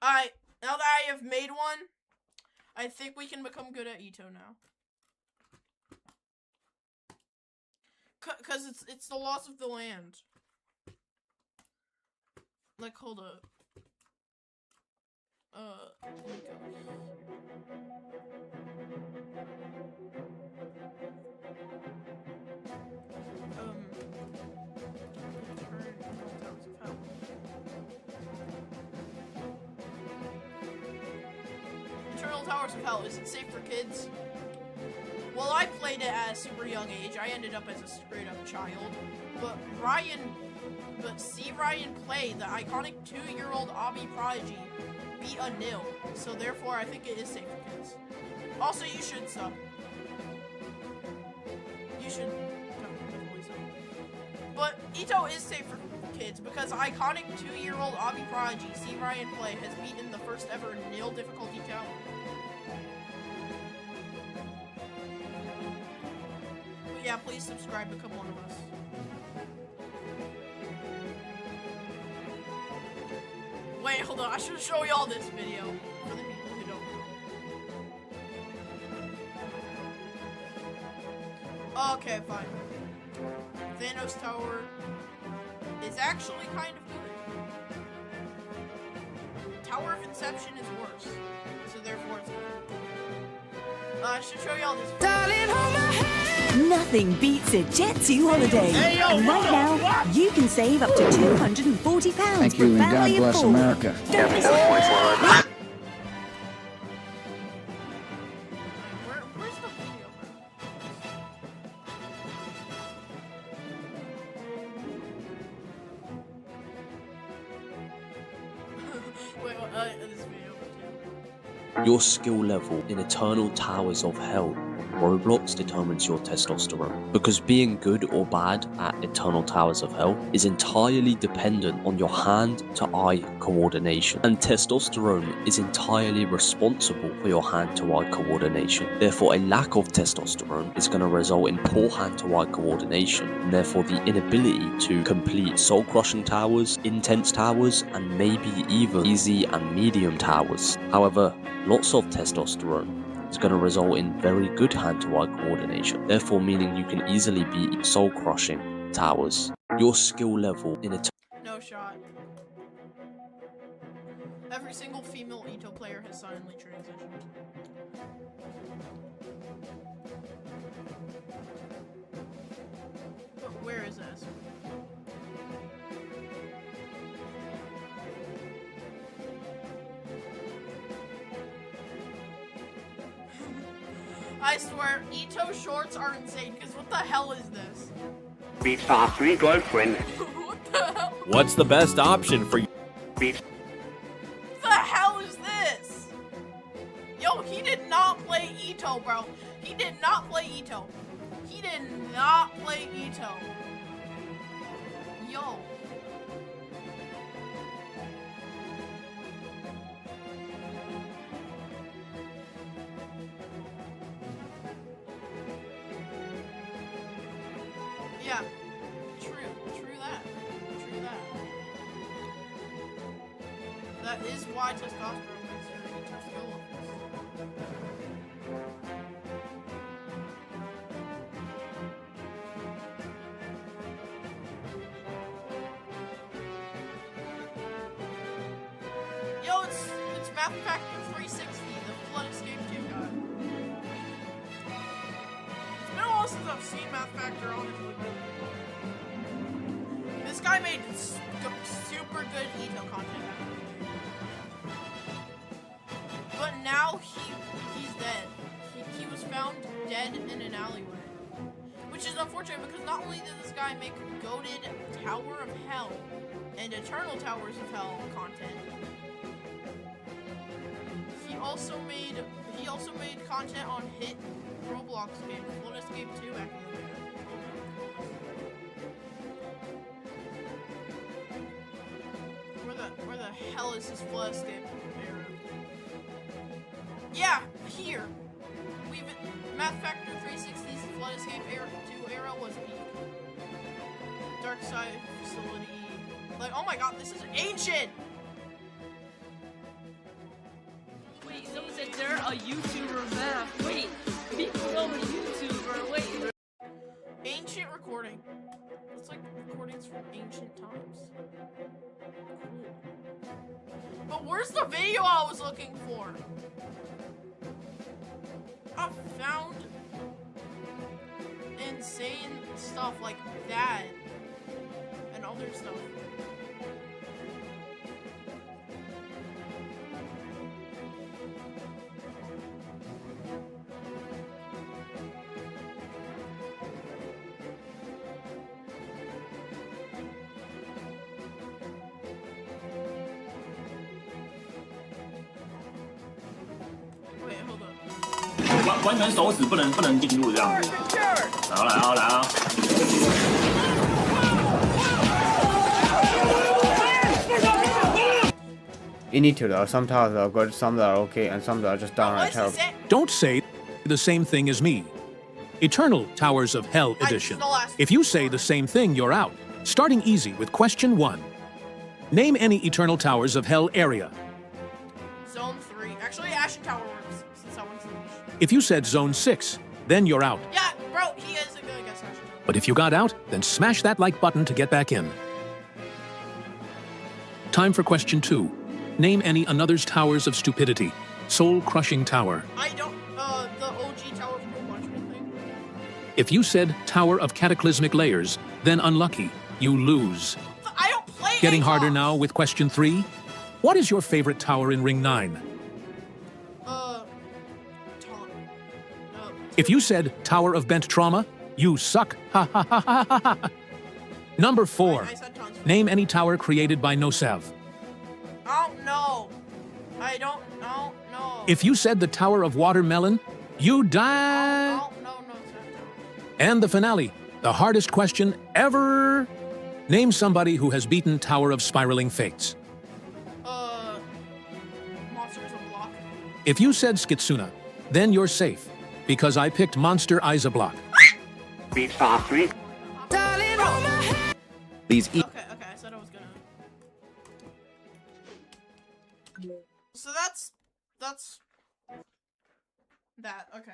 alright, now that I have made one, I think we can become good at Ito now. Cause it's the loss of the land. Like, hold up. Oh my gosh. Eternal Towers of Hell, is it safe for kids? Well, I played it at a super young age. I ended up as a straight up child. But see Ryan play, the iconic 2-year-old Obby prodigy, beat a nil. So therefore, I think it is safe for kids. Also, you should sub. You should definitely sub. But Ito is safe for kids because iconic 2-year-old Obby prodigy, see Ryan play, has beaten the first ever nil difficulty tower. Yeah, please subscribe, become one of us. Wait, hold on. I should show y'all this video for the people who don't know. Okay, fine. Thanos Tower is actually kind of good. Tower of Inception is worse, so therefore it's good. I should show y'all this video. Nothing beats a Jet2 holiday. And right now, you can save up to £240 Thank for you, a and God family of bless 4. America. Don't miss it. Where's the video? Wait, this video. Your skill level in Eternal Towers of Hell on Roblox determines your testosterone, because being good or bad at Eternal Towers of Hell is entirely dependent on your hand-to-eye coordination, and testosterone is entirely responsible for your hand-to-eye coordination. Therefore, a lack of testosterone is going to result in poor hand-to-eye coordination, and therefore the inability to complete soul-crushing towers, intense towers, and maybe even easy and medium towers. However, lots of testosterone is going to result in very good hand-to-eye coordination, therefore meaning you can easily beat soul-crushing towers. Your skill level in a No shot. Every single female Ito player has silently transitioned. But where is this? I swear, Ito shorts are insane, because what the hell is this? Beats our free girlfriend. What the hell? What's the best option for you? Beats What the hell is this? Yo, he did not play Ito, bro. He did not play Ito. He did not play Ito. Yo. Yeah. True that. That is why testosterone makes your Ito skill Yo, it's Math Factor 360, the Flood Escape 2 guy. It's been a while since I've seen Math Factor, honestly. This guy made super good Ito content. But now he's dead. He was found dead in an alleyway. Which is unfortunate because not only did this guy make goated Tower of Hell and Eternal Towers of Hell content, he also made content on hit Roblox game Flood Escape 2 back in the day. Where the hell is this Flood Escape era? Yeah, here. Math Factor 360's Flood Escape era 2 era was peak. Dark Side Facility. Like, oh my god, this is ancient! Wait, someone said they're a YouTuber math. Wait, people know a YouTuber. Wait. Ancient recording. It's like recordings from ancient times. Cool. But where's the video I was looking for? I found insane stuff like that and other stuff. Wait, hold up. 完全手指不能进入这样子。来啊！ You need to though. Some towers are good, some that are okay, and some that are just downright terrible. Don't say the same thing as me. Eternal Towers of Hell Edition. If you say the same thing, you're out. Starting easy with question 1. Name any Eternal Towers of Hell area. Zone 3. Actually, Ashen Tower works, since that one's the leash. If you said Zone 6, then you're out. Yeah, bro, he is a good guess, Ashen Tower. But if you got out, then smash that like button to get back in. Time for question 2. Name any Another's Towers of Stupidity. Soul-crushing tower. I don't, the OG Tower of No Punishment thing. If you said Tower of Cataclysmic Layers, then unlucky. You lose. I don't play Getting harder ASOS. now with question 3. What is your favorite tower in Ring 9? If you said Tower of Bent Trauma, you suck. Ha ha ha ha ha ha. Number 4. I said tons. Name any tower created by Nosev. I don't know. I don't know. If you said the Tower of Watermelon, you die. No, it's not Tower. And the finale, the hardest question ever. Name somebody who has beaten Tower of Spiraling Fates. Monsters of Block. If you said Skitsuna, then you're safe, because I picked Monster Isablock. Beat star 3. These Okay, I said I was gonna. So that's that, okay.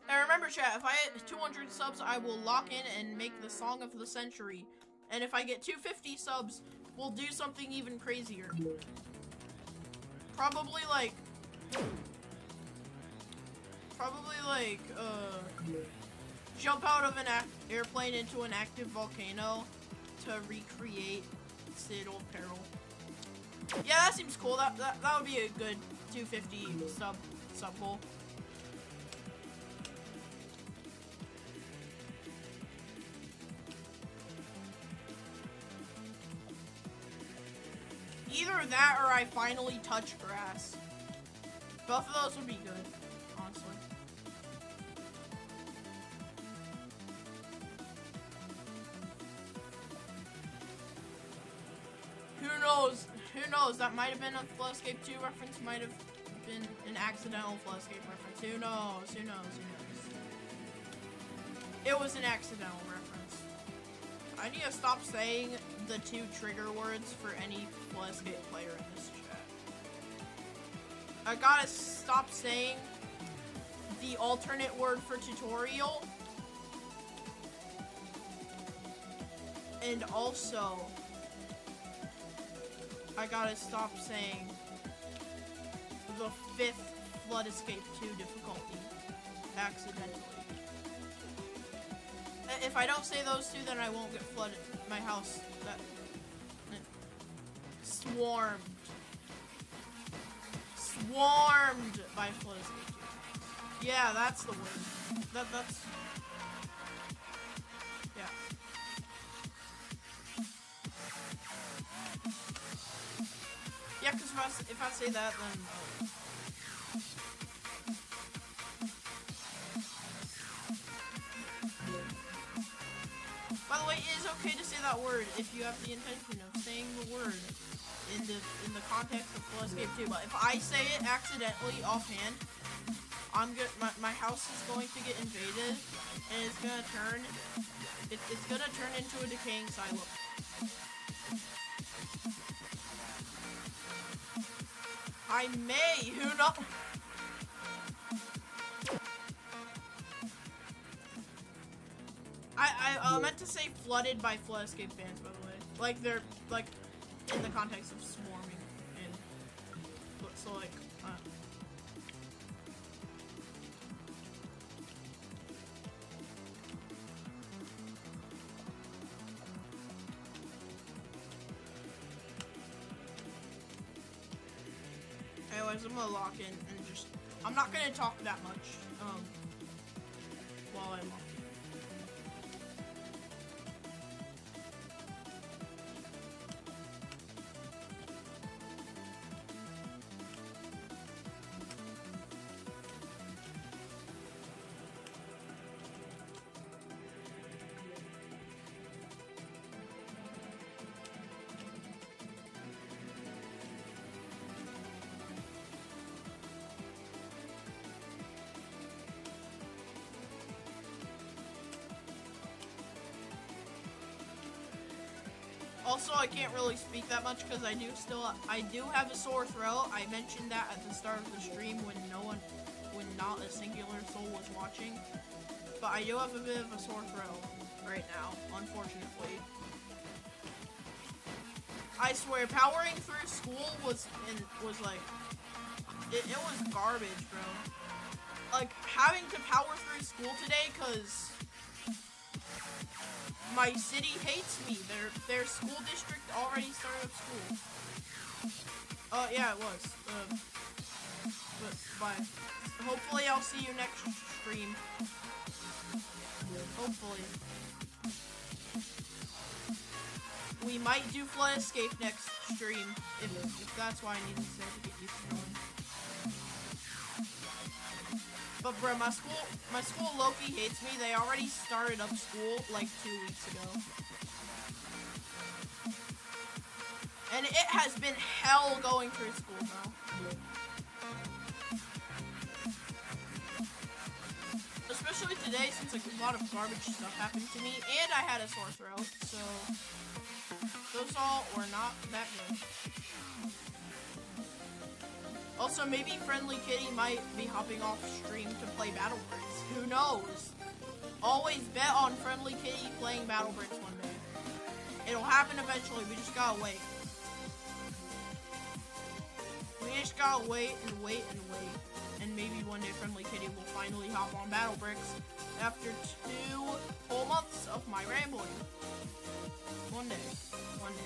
And remember, chat, if I hit 200 subs, I will lock in and make the song of the century. And if I get 250 subs, we'll do something even crazier. Probably like, jump out of an airplane into an active volcano to recreate Citadel of Peril. Yeah, that seems cool. That would be a good 250 sub goal. Either that or I finally touch grass. Both of those would be good, honestly. Who knows? Who knows? That might have been a Floodescape 2 reference, might have been an accidental Floodescape reference. Who knows? Who knows? Who knows? It was an accidental reference. I need to stop saying the 2 trigger words for any Floodescape player in this chat. I gotta stop saying the alternate word for tutorial. And also, I gotta stop saying the 5th Floodescape 2 difficulty accidentally. If I don't say those 2, then I won't get flooded. My house swarmed by Floodescape 2. Yeah, that's the word. That's yeah. Yeah, because if I say that, then by the way, it is okay to say that word if you have the intention of saying the word in the context of Floodescape 2. But if I say it accidentally offhand, my house is going to get invaded, and it's gonna turn into a decaying silo. I may, who knows? I meant to say flooded by Floodescape fans, by the way. Like, they're, like, in the context of swarming. And, so, like, anyways, I'm gonna lock in and just, I'm not gonna talk that much, while I'm locked in. Also, I can't really speak that much because I do have a sore throat. I mentioned that at the start of the stream when not a singular soul was watching. But I do have a bit of a sore throat right now, unfortunately. I swear, powering through school was like, it was garbage, bro. Like, having to power through school today because my city hates me. Their school district already started up school. Yeah, it was. But bye. Hopefully I'll see you next stream. Hopefully. We might do Flood Escape next stream, if that's why I need to say to get used to it. But bro, my school Loki hates me. They already started up school like 2 weeks ago. And it has been hell going through school, bro. Especially today, since like a lot of garbage stuff happened to me, and I had a sore throat, so those all were not that good. Also, maybe Friendly Kitty might be hopping off stream to play Battle Bricks. Who knows? Always bet on Friendly Kitty playing Battle Bricks one day. It'll happen eventually, we just gotta wait. We just gotta wait and wait and wait. And maybe one day Friendly Kitty will finally hop on Battle Bricks after 2 whole months of my rambling. One day. One day.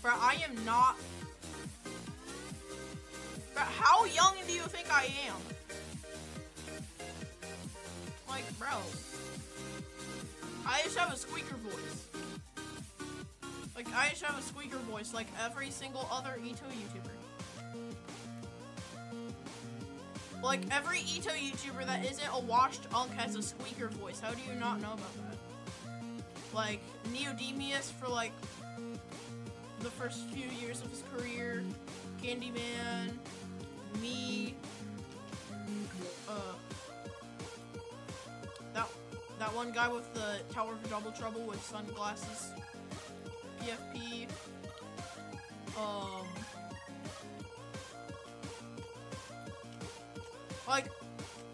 Bro, I am not... Bro, how young do you think I am? Like, bro. I just have a squeaker voice. Like, I just have a squeaker voice like every single other Ito YouTuber. Like, every Ito YouTuber that isn't a washed unk has a squeaker voice. How do you not know about that? Like, Neodemius for, like, the first few years of his career, Candyman, me, that one guy with the Tower of Double Trouble with sunglasses, PFP, like,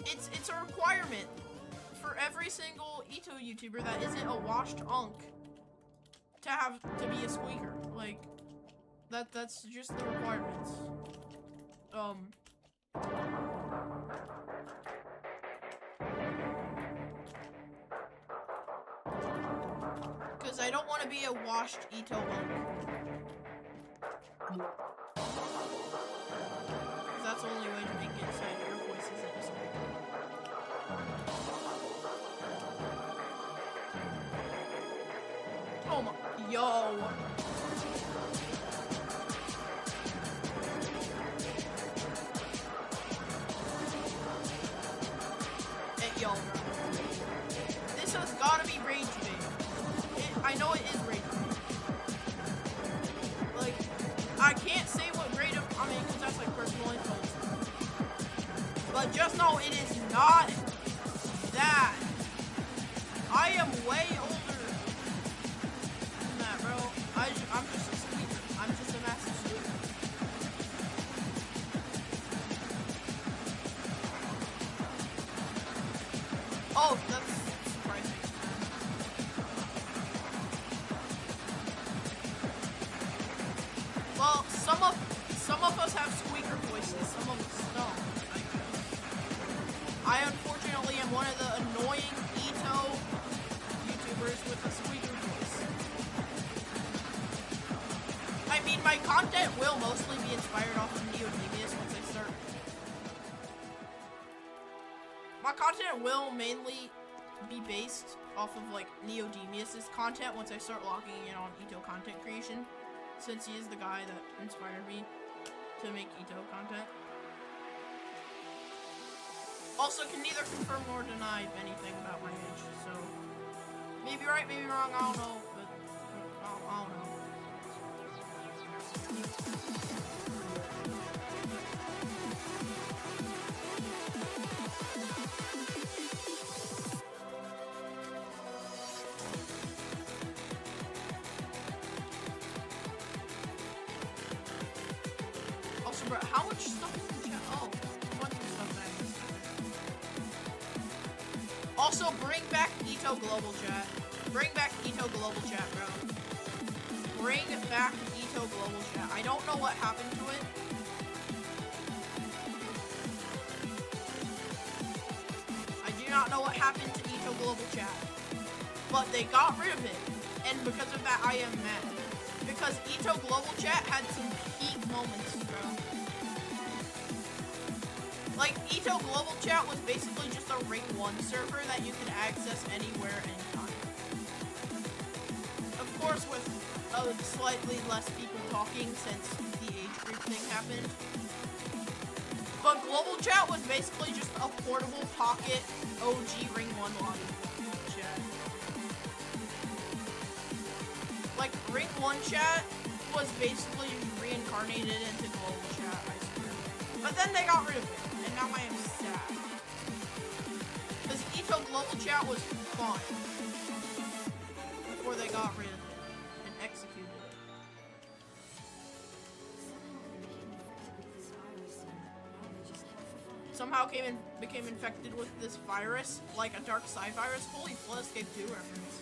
it's a requirement for every single Ito YouTuber that isn't a washed unk to be a squeaker. Like, that's just the requirements. Because I don't want to be a washed Ito unk. Because that's the only way to make it so your voice isn't a squeaker. Oh my, yo. Hey, yo, bro. This has gotta be rage bait. I know it is rage bait. Like, I can't say what grade of, I mean, because that's like personal info. But just know it is not that. I am way older than that, bro. I'm just a squeaker. I'm just a massive squeaker. Oh, that's surprising. Well, some of us have squeaker voices, some of us don't, I guess. I unfortunately am one of the annoying Ito YouTubers with a squeaker voice. I mean, my content will mostly be inspired off of Neodemius once I start. My content will mainly be based off of like Neodemius' content once I start locking in on Ito content creation, since he is the guy that inspired me to make Ito content. Also, can neither confirm nor deny anything about my age, so maybe right, maybe wrong, I don't know. Also, bro, how much stuff is in chat? Oh, what stuff that is. Also, bring back Ito Global Chat. Bring back Ito Global Chat, bro. Bring back Ito Global Chat. I don't know what happened to it. I do not know what happened to Ito Global Chat. But they got rid of it. And because of that, I am mad. Because Ito Global Chat had some peak moments, bro. Like, Ito Global Chat was basically just a Ring 1 server that you could access anywhere, anytime. Of course, with slightly less people talking since the age group thing happened. But Global Chat was basically just a portable pocket OG Ring 1 lobby chat. Like, Ring 1 chat was basically reincarnated into Global Chat, I swear. But then they got rid of it, and now I am sad. Because Ito Global Chat was fun before they got rid of it and executed it. Somehow became infected with this virus, like a dark side virus. Holy Floodescape 2 reference.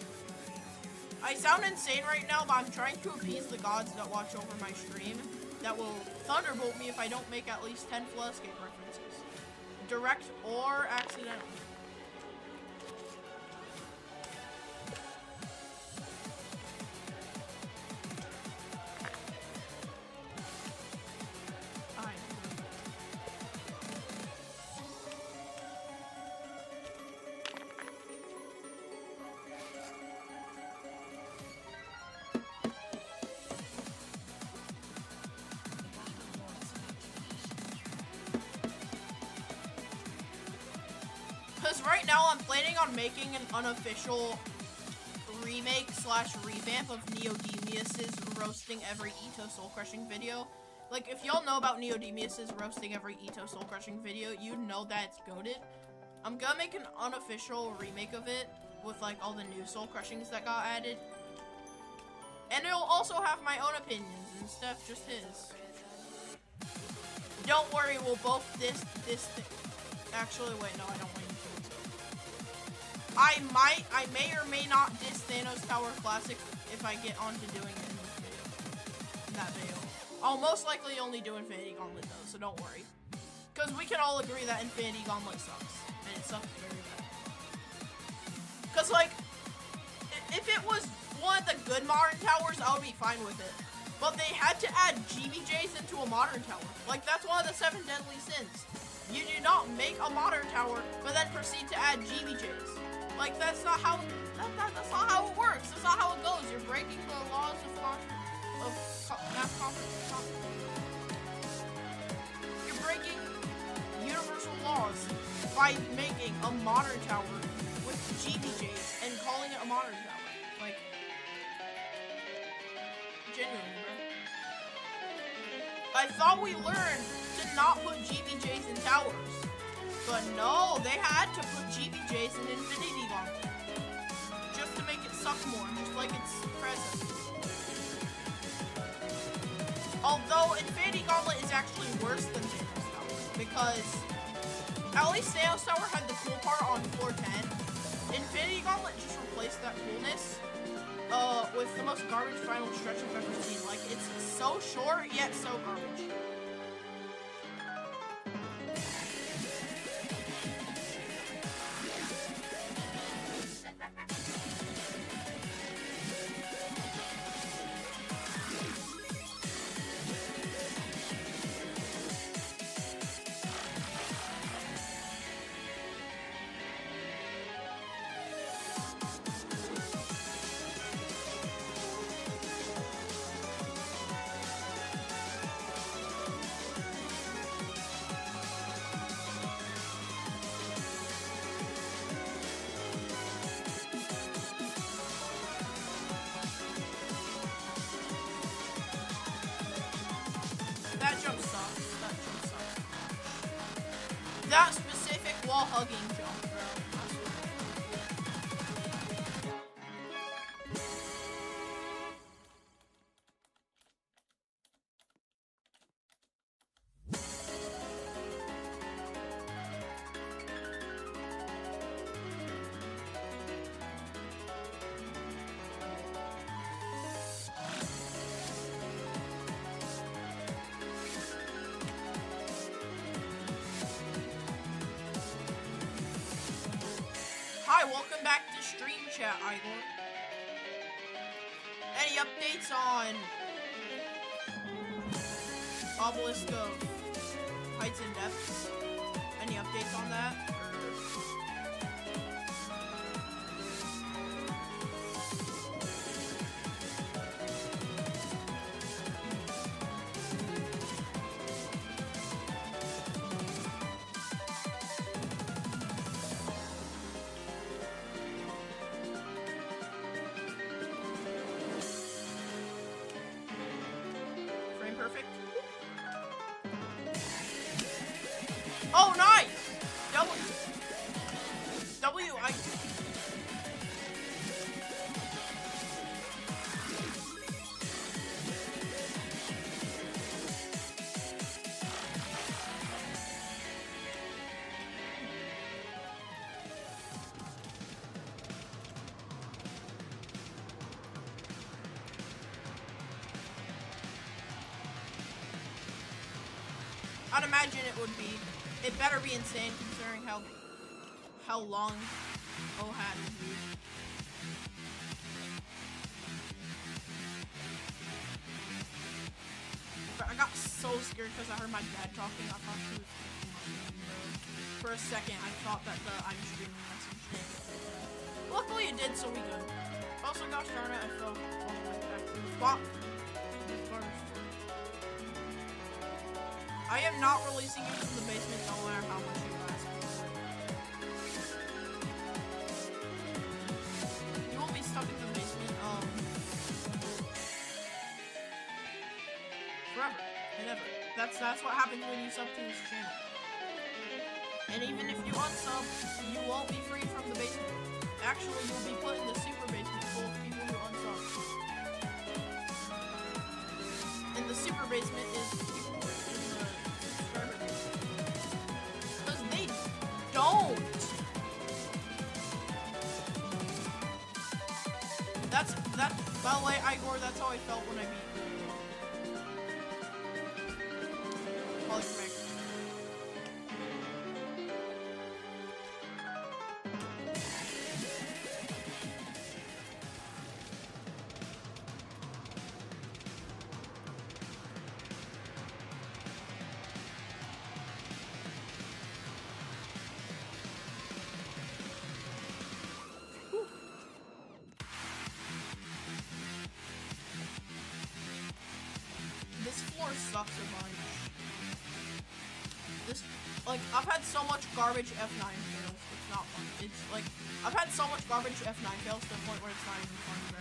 I sound insane right now, but I'm trying to appease the gods that watch over my stream that will thunderbolt me if I don't make at least 10 Floodescape references. Direct or accidental. Right now I'm planning on making an unofficial remake slash revamp of Neodemeus's roasting every Ito soul crushing video. Like, if y'all know about Neodemeus's roasting every Ito soul crushing video, you know that it's goated. I'm gonna make an unofficial remake of it with like all the new soul crushings that got added. And it'll also have my own opinions and stuff, just his. Don't worry, we'll both this actually wait, no, I don't want you to. I may or may not diss Thanos Tower Classic if I get onto doing it in this video. In that video. I'll most likely only do Infinity Gauntlet though, so don't worry. Because we can all agree that Infinity Gauntlet sucks. And it sucks very bad. Because like, if it was one of the good modern towers, I would be fine with it. But they had to add GBJs into a modern tower. Like, that's one of the 7 deadly sins. You do not make a modern tower, but then proceed to add GBJs. Like, that's not how that's not how it works. That's not how it goes. You're breaking the laws of math composition. You're breaking universal laws by making a modern tower with GBJs and calling it a modern tower. Like, genuinely, bro. I thought we learned to not put GBJs in towers. But no, they had to put GBJs in Infinity Gauntlet. Just to make it suck more, just like its present. Although Infinity Gauntlet is actually worse than Thanos Tower. Because at least Thanos Tower had the cool part on floor 10. Infinity Gauntlet just replaced that coolness with the most garbage final stretch I've ever seen. Like, it's so short, yet so garbage. that specific wall hugging jump, bro. Hi, welcome back to Stream Chat, Igor. Any updates on Obelisk of Heights and Depths? Any updates on that? Frame perfect. Oh, nice! W, I... I'd imagine it would be. It better be insane considering how long OHAD is used. But I got so scared because I heard my dad talking. I thought he was for a second. I thought that the I'm streaming message did. Luckily it did, so we good. Also, gosh darn it, I fell all the way back to the spot. I am not releasing you from the basement, no matter how much you ask for. You will be stuck in the basement, forever and ever. That's what happens when you sub to this channel. And even if you unsub, you won't be free from the basement. Actually, you'll be put in the super basement full of people who unsub. And the super basement is people who are in the subscriber base. Because they don't. By the way, Igor, that's how I felt when I beat Polychromatic. This floor sucks a bunch. Like, I've had so much garbage F9 fails, it's not fun. It's like, I've had so much garbage F9 fails to the point where it's not even fun, bro.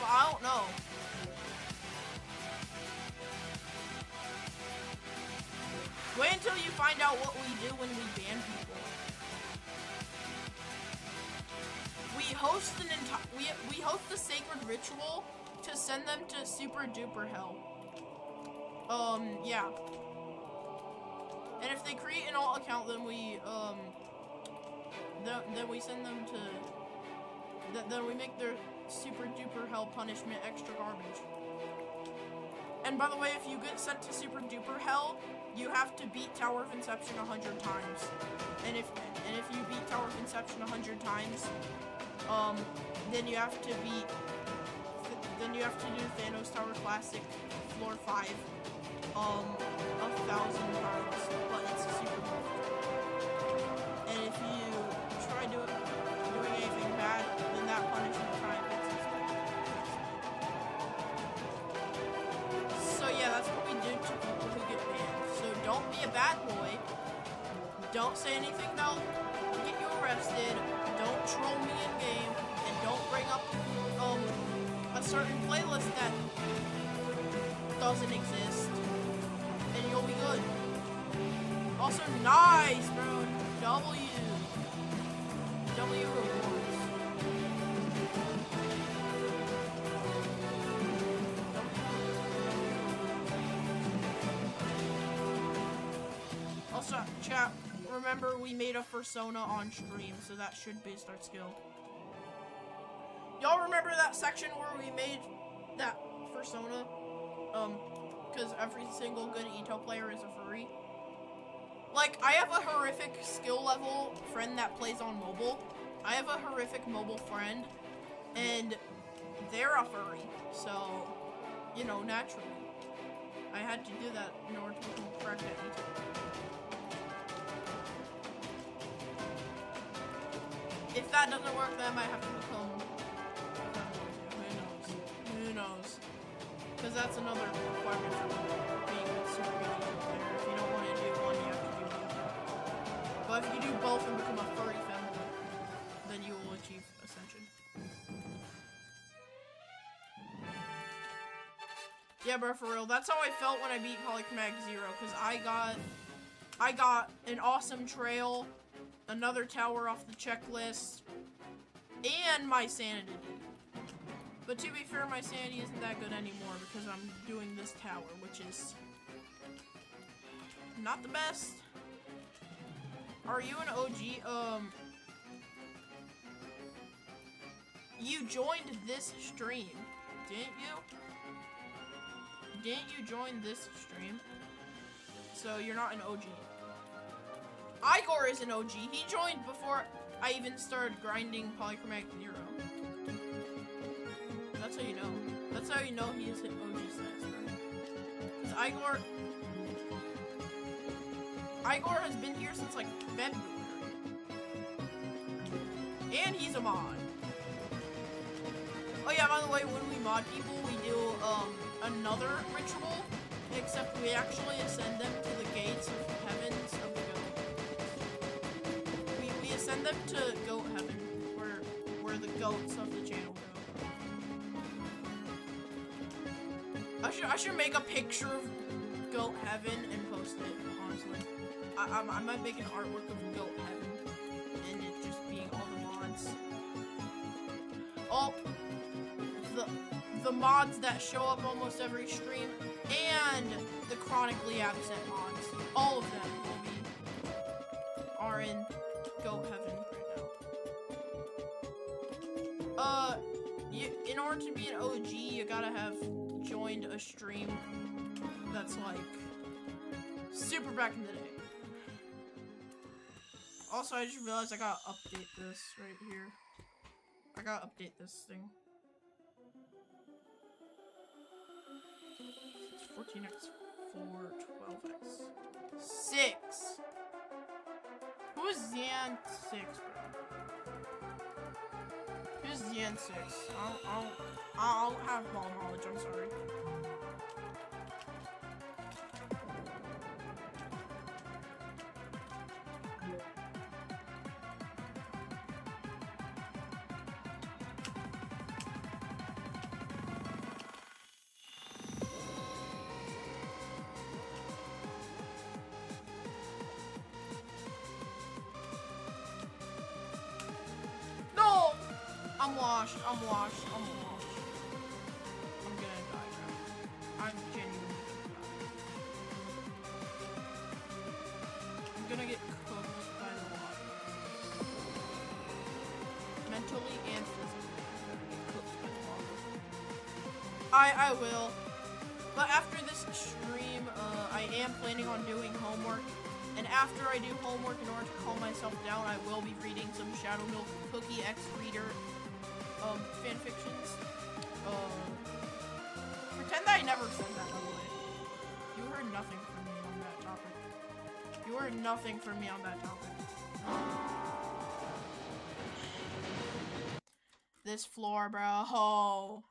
I don't know. Wait until you find out what we do when we ban people. We host we host the sacred ritual to send them to super duper hell. Yeah. And if they create an alt account, then we then we send them to then we make their super duper hell punishment extra garbage. And And by the way, if you get sent to super duper hell, you have to beat Tower of Inception 100 times. And if you beat Tower of Inception 100 times, then you have to beat. Then you have to do Thanos Tower Classic Floor 5, 1,000 times. But it's super hard. And if you try doing anything bad, then that punishment time gets expected. So yeah, that's what we do to people who get banned. So don't be a bad boy. Don't say anything that'll get you arrested. Don't troll me in game, and don't bring up a certain playlist that doesn't exist, and you'll be good. Also, nice, bro. W rewards. Also, chat, remember we made a persona on stream, so that should boost our skill. Y'all remember that section where we made that persona? Because every single good Ito player is a furry. Like, I have a horrific skill level friend that plays on mobile. I have a horrific mobile friend, and they're a furry. So, you know, naturally, I had to do that in order to become correct at Ito. If that doesn't work, then I might have to become. Who knows? Because that's another requirement for being a super good Ito player. If you don't want to do one, you have to do both. But if you do both and become a furry femboy, then you will achieve Ascension. Yeah, bro, for real. That's how I felt when I beat Polychromatic Zero, because I got an awesome trail, another tower off the checklist, and my sanity. But to be fair, my sanity isn't that good anymore because I'm doing this tower, which is not the best. Are you an OG? You joined this stream, didn't you? Didn't you join this stream? So you're not an OG. Igor is an OG. He joined before I even started grinding Polychromatic Zero. That's how you know. That's how you know he has hit OG status, bro. Because Igor has been here since like February. And he's a mod. Oh yeah, by the way, when we mod people, we do another ritual, except we actually ascend them to the gates of heavens of the goat. We ascend them to goat heaven, where the goats of the channel go. I should make a picture of goat heaven and post it, honestly. I might make an artwork of goat heaven and it just being all the mods. All the mods that show up almost every stream and the chronically absent mods. All of them are in goat heaven right now. In order to be an OG, you gotta have joined a stream that's like super back in the day. Also, I just realized I gotta update this right here. I gotta update this thing. It's 14x, 4, 12x, 6. Who's Zan 6, bro? Who's Zan 6? I don't have ball knowledge, I'm sorry. No! I'm washed. I'm washed. I'm gonna die, bro. I'm genuinely gonna die. I'm gonna get cooked by the water. Mentally and physically, I'm gonna get cooked by the water. I will. But after this stream, I am planning on doing homework. And after I do homework, in order to calm myself down, I will be reading some Shadow Milk Cookie X Reader fanfictions. Pretend that I never said that, by the way. You heard nothing from me on that topic. You heard nothing from me on that topic. This floor, bro. Oh.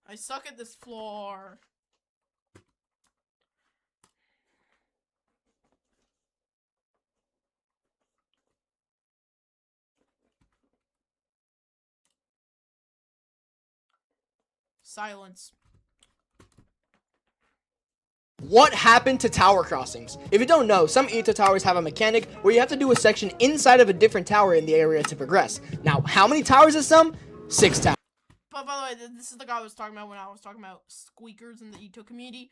I suck at this floor. Silence. What happened to tower crossings? If you don't know, some Ito towers have a mechanic where you have to do a section inside of a different tower in the area to progress. Now, how many towers is some? 6 towers. But by the way, this is the guy I was talking about when I was talking about squeakers in the Ito community.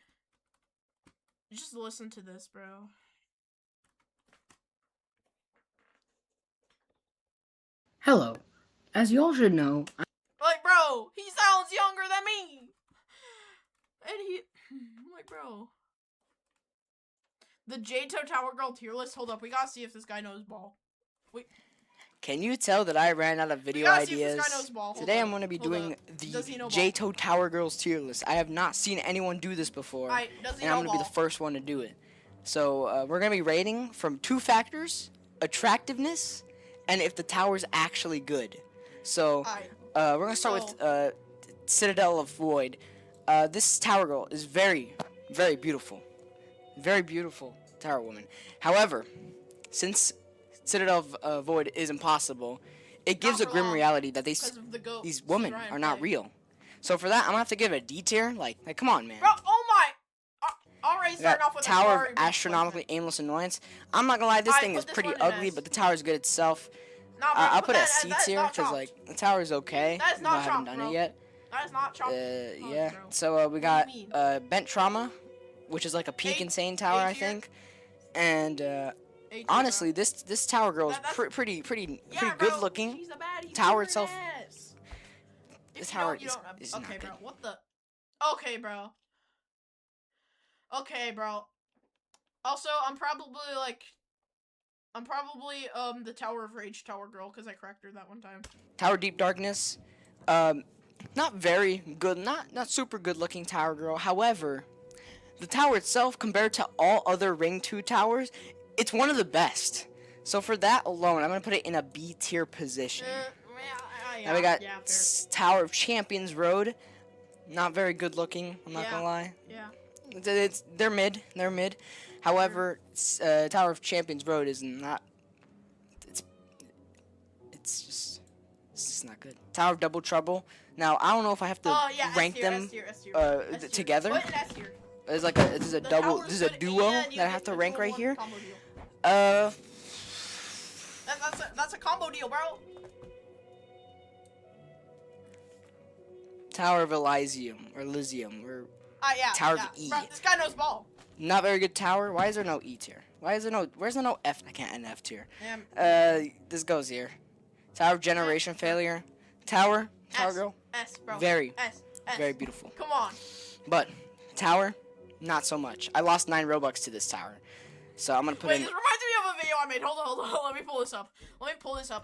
Just listen to this, bro. Hello. As you all should know, Like, bro, he sounds younger than me! And he... Like, bro. The Jato Tower Girl tier list. Hold up, we gotta see if this guy knows ball. Wait. Can you tell that I ran out of video ideas? Today I'm going to be doing the Jato Tower Girls tier list. I have not seen anyone do this before, and I'm going to be the first one to do it. So we're going to be rating from 2 factors: attractiveness, and if the tower's actually good. So we're going to start with Citadel of Void. This tower girl is very, very beautiful. Very beautiful tower woman. However, since Citadel of Void is impossible, it gives a grim reality that these women are not real. So for that, I'm gonna have to give it a D tier. Like come on, man. Bro, oh my! Already starting off with Tower of Astronomically Aimless Annoyance. I'm not gonna lie, this thing is pretty ugly, but the tower is good itself. I'll put it at C tier because like the tower is okay. That is not I haven't done it yet. That is not chopped. Yeah. So we got Bent Trauma, which is like a peak insane tower, I think. And honestly, this tower girl is pretty good looking. Tower itself. This tower is not good. Bro, what the? Okay, bro. Okay, bro. Also, I'm probably the Tower of Rage Tower Girl because I cracked her that one time. Tower Deep Darkness. Not very good, not super good looking tower girl. However, the tower itself, compared to all other Ring 2 towers, it's one of the best. So for that alone, I'm gonna put it in a B tier position. Now we got Tower of Champions Road. Not very good looking. I'm not gonna lie. Yeah. They're mid. They're mid. However, Tower of Champions Road is not. It's just not good. Tower of Double Trouble. Now I don't know if I have to rank them together. There's like this is a duo that I have to rank right here. That's a combo deal, bro. Tower of Elysium or Tower of E. Bro, this guy knows ball. Not very good tower. Why is there no E tier? Where's there no F? I can't end F tier. This goes here. Tower of Generation Failure. Tower girl. S, bro. Very S. beautiful. Come on. But tower, not so much. I lost 9 Robux to this tower, so I'm gonna put in. This reminds me of a video I made. Hold on. Let me pull this up.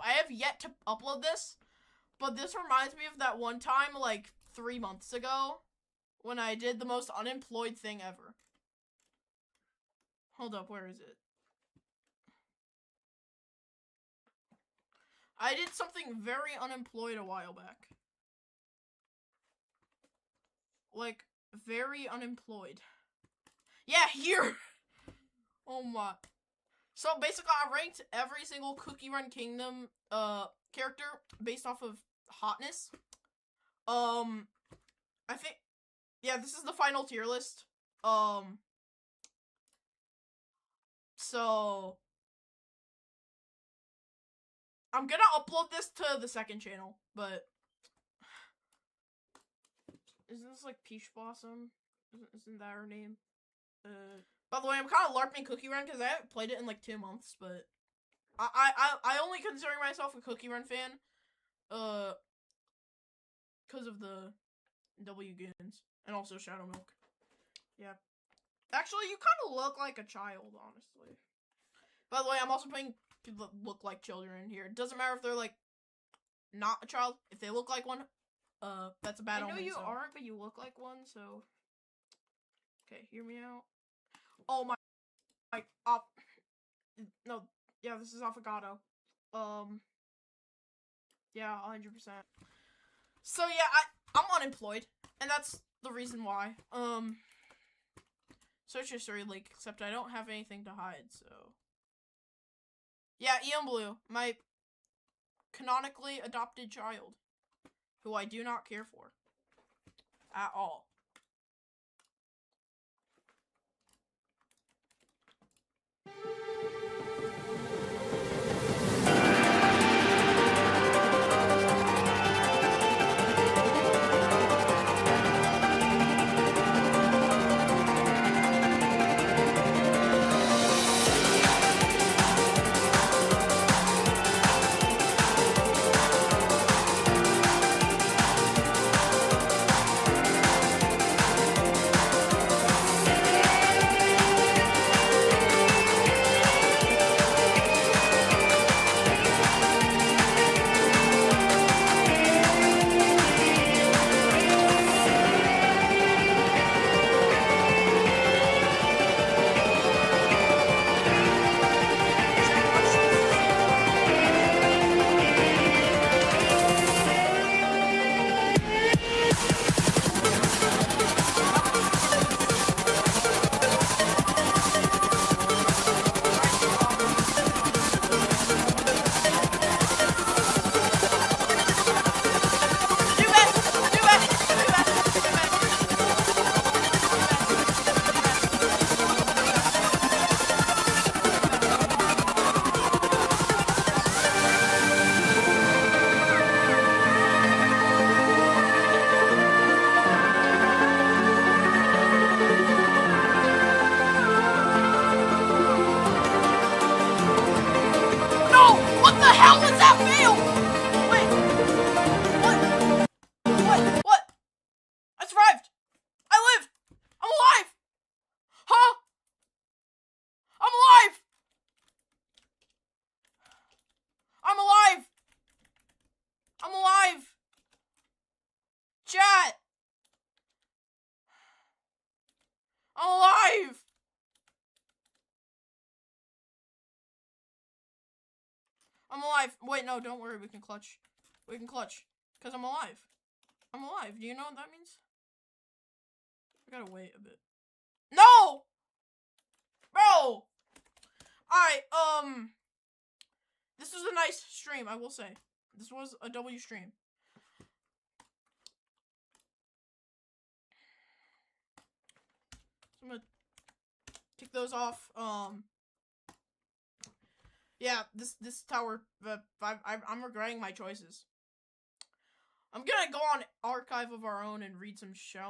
I have yet to upload this, but this reminds me of that one time like 3 months ago when I did the most unemployed thing ever. Hold up, where is it? I did something very unemployed a while back. Like, very unemployed. Yeah, here! Oh my. So basically, I ranked every single Cookie Run Kingdom character based off of hotness. I think, yeah, this is the final tier list. So I'm gonna upload this to the second channel, but isn't this like Peach Blossom? Isn't that her name? By the way, I'm kind of LARPing Cookie Run because I haven't played it in like 2 months, but I only consider myself a Cookie Run fan, because of the W Goons and also Shadow Milk. Yeah. Actually, you kind of look like a child, honestly. By the way, I'm also putting people that look like children in here. It doesn't matter if they're, like, not a child. If they look like one, that's a bad omen. I know you aren't, but you look like one, so... Okay, hear me out. Oh my... No, yeah, this is avocado. Yeah, 100%. So, yeah, I'm unemployed. And that's the reason why. Search history leak, except I don't have anything to hide, so... Yeah, Ian Blue, my canonically adopted child, who I do not care for. At all. Chat! I'm alive! I'm alive. Wait, no, don't worry. We can clutch. We can clutch. Because I'm alive. I'm alive. Do you know what that means? I gotta wait a bit. No! Bro! Alright, this was a nice stream, I will say. This was a W stream. So I'm gonna take those off. Yeah, this tower, I'm regretting my choices. I'm gonna go on Archive of Our Own and read some shell.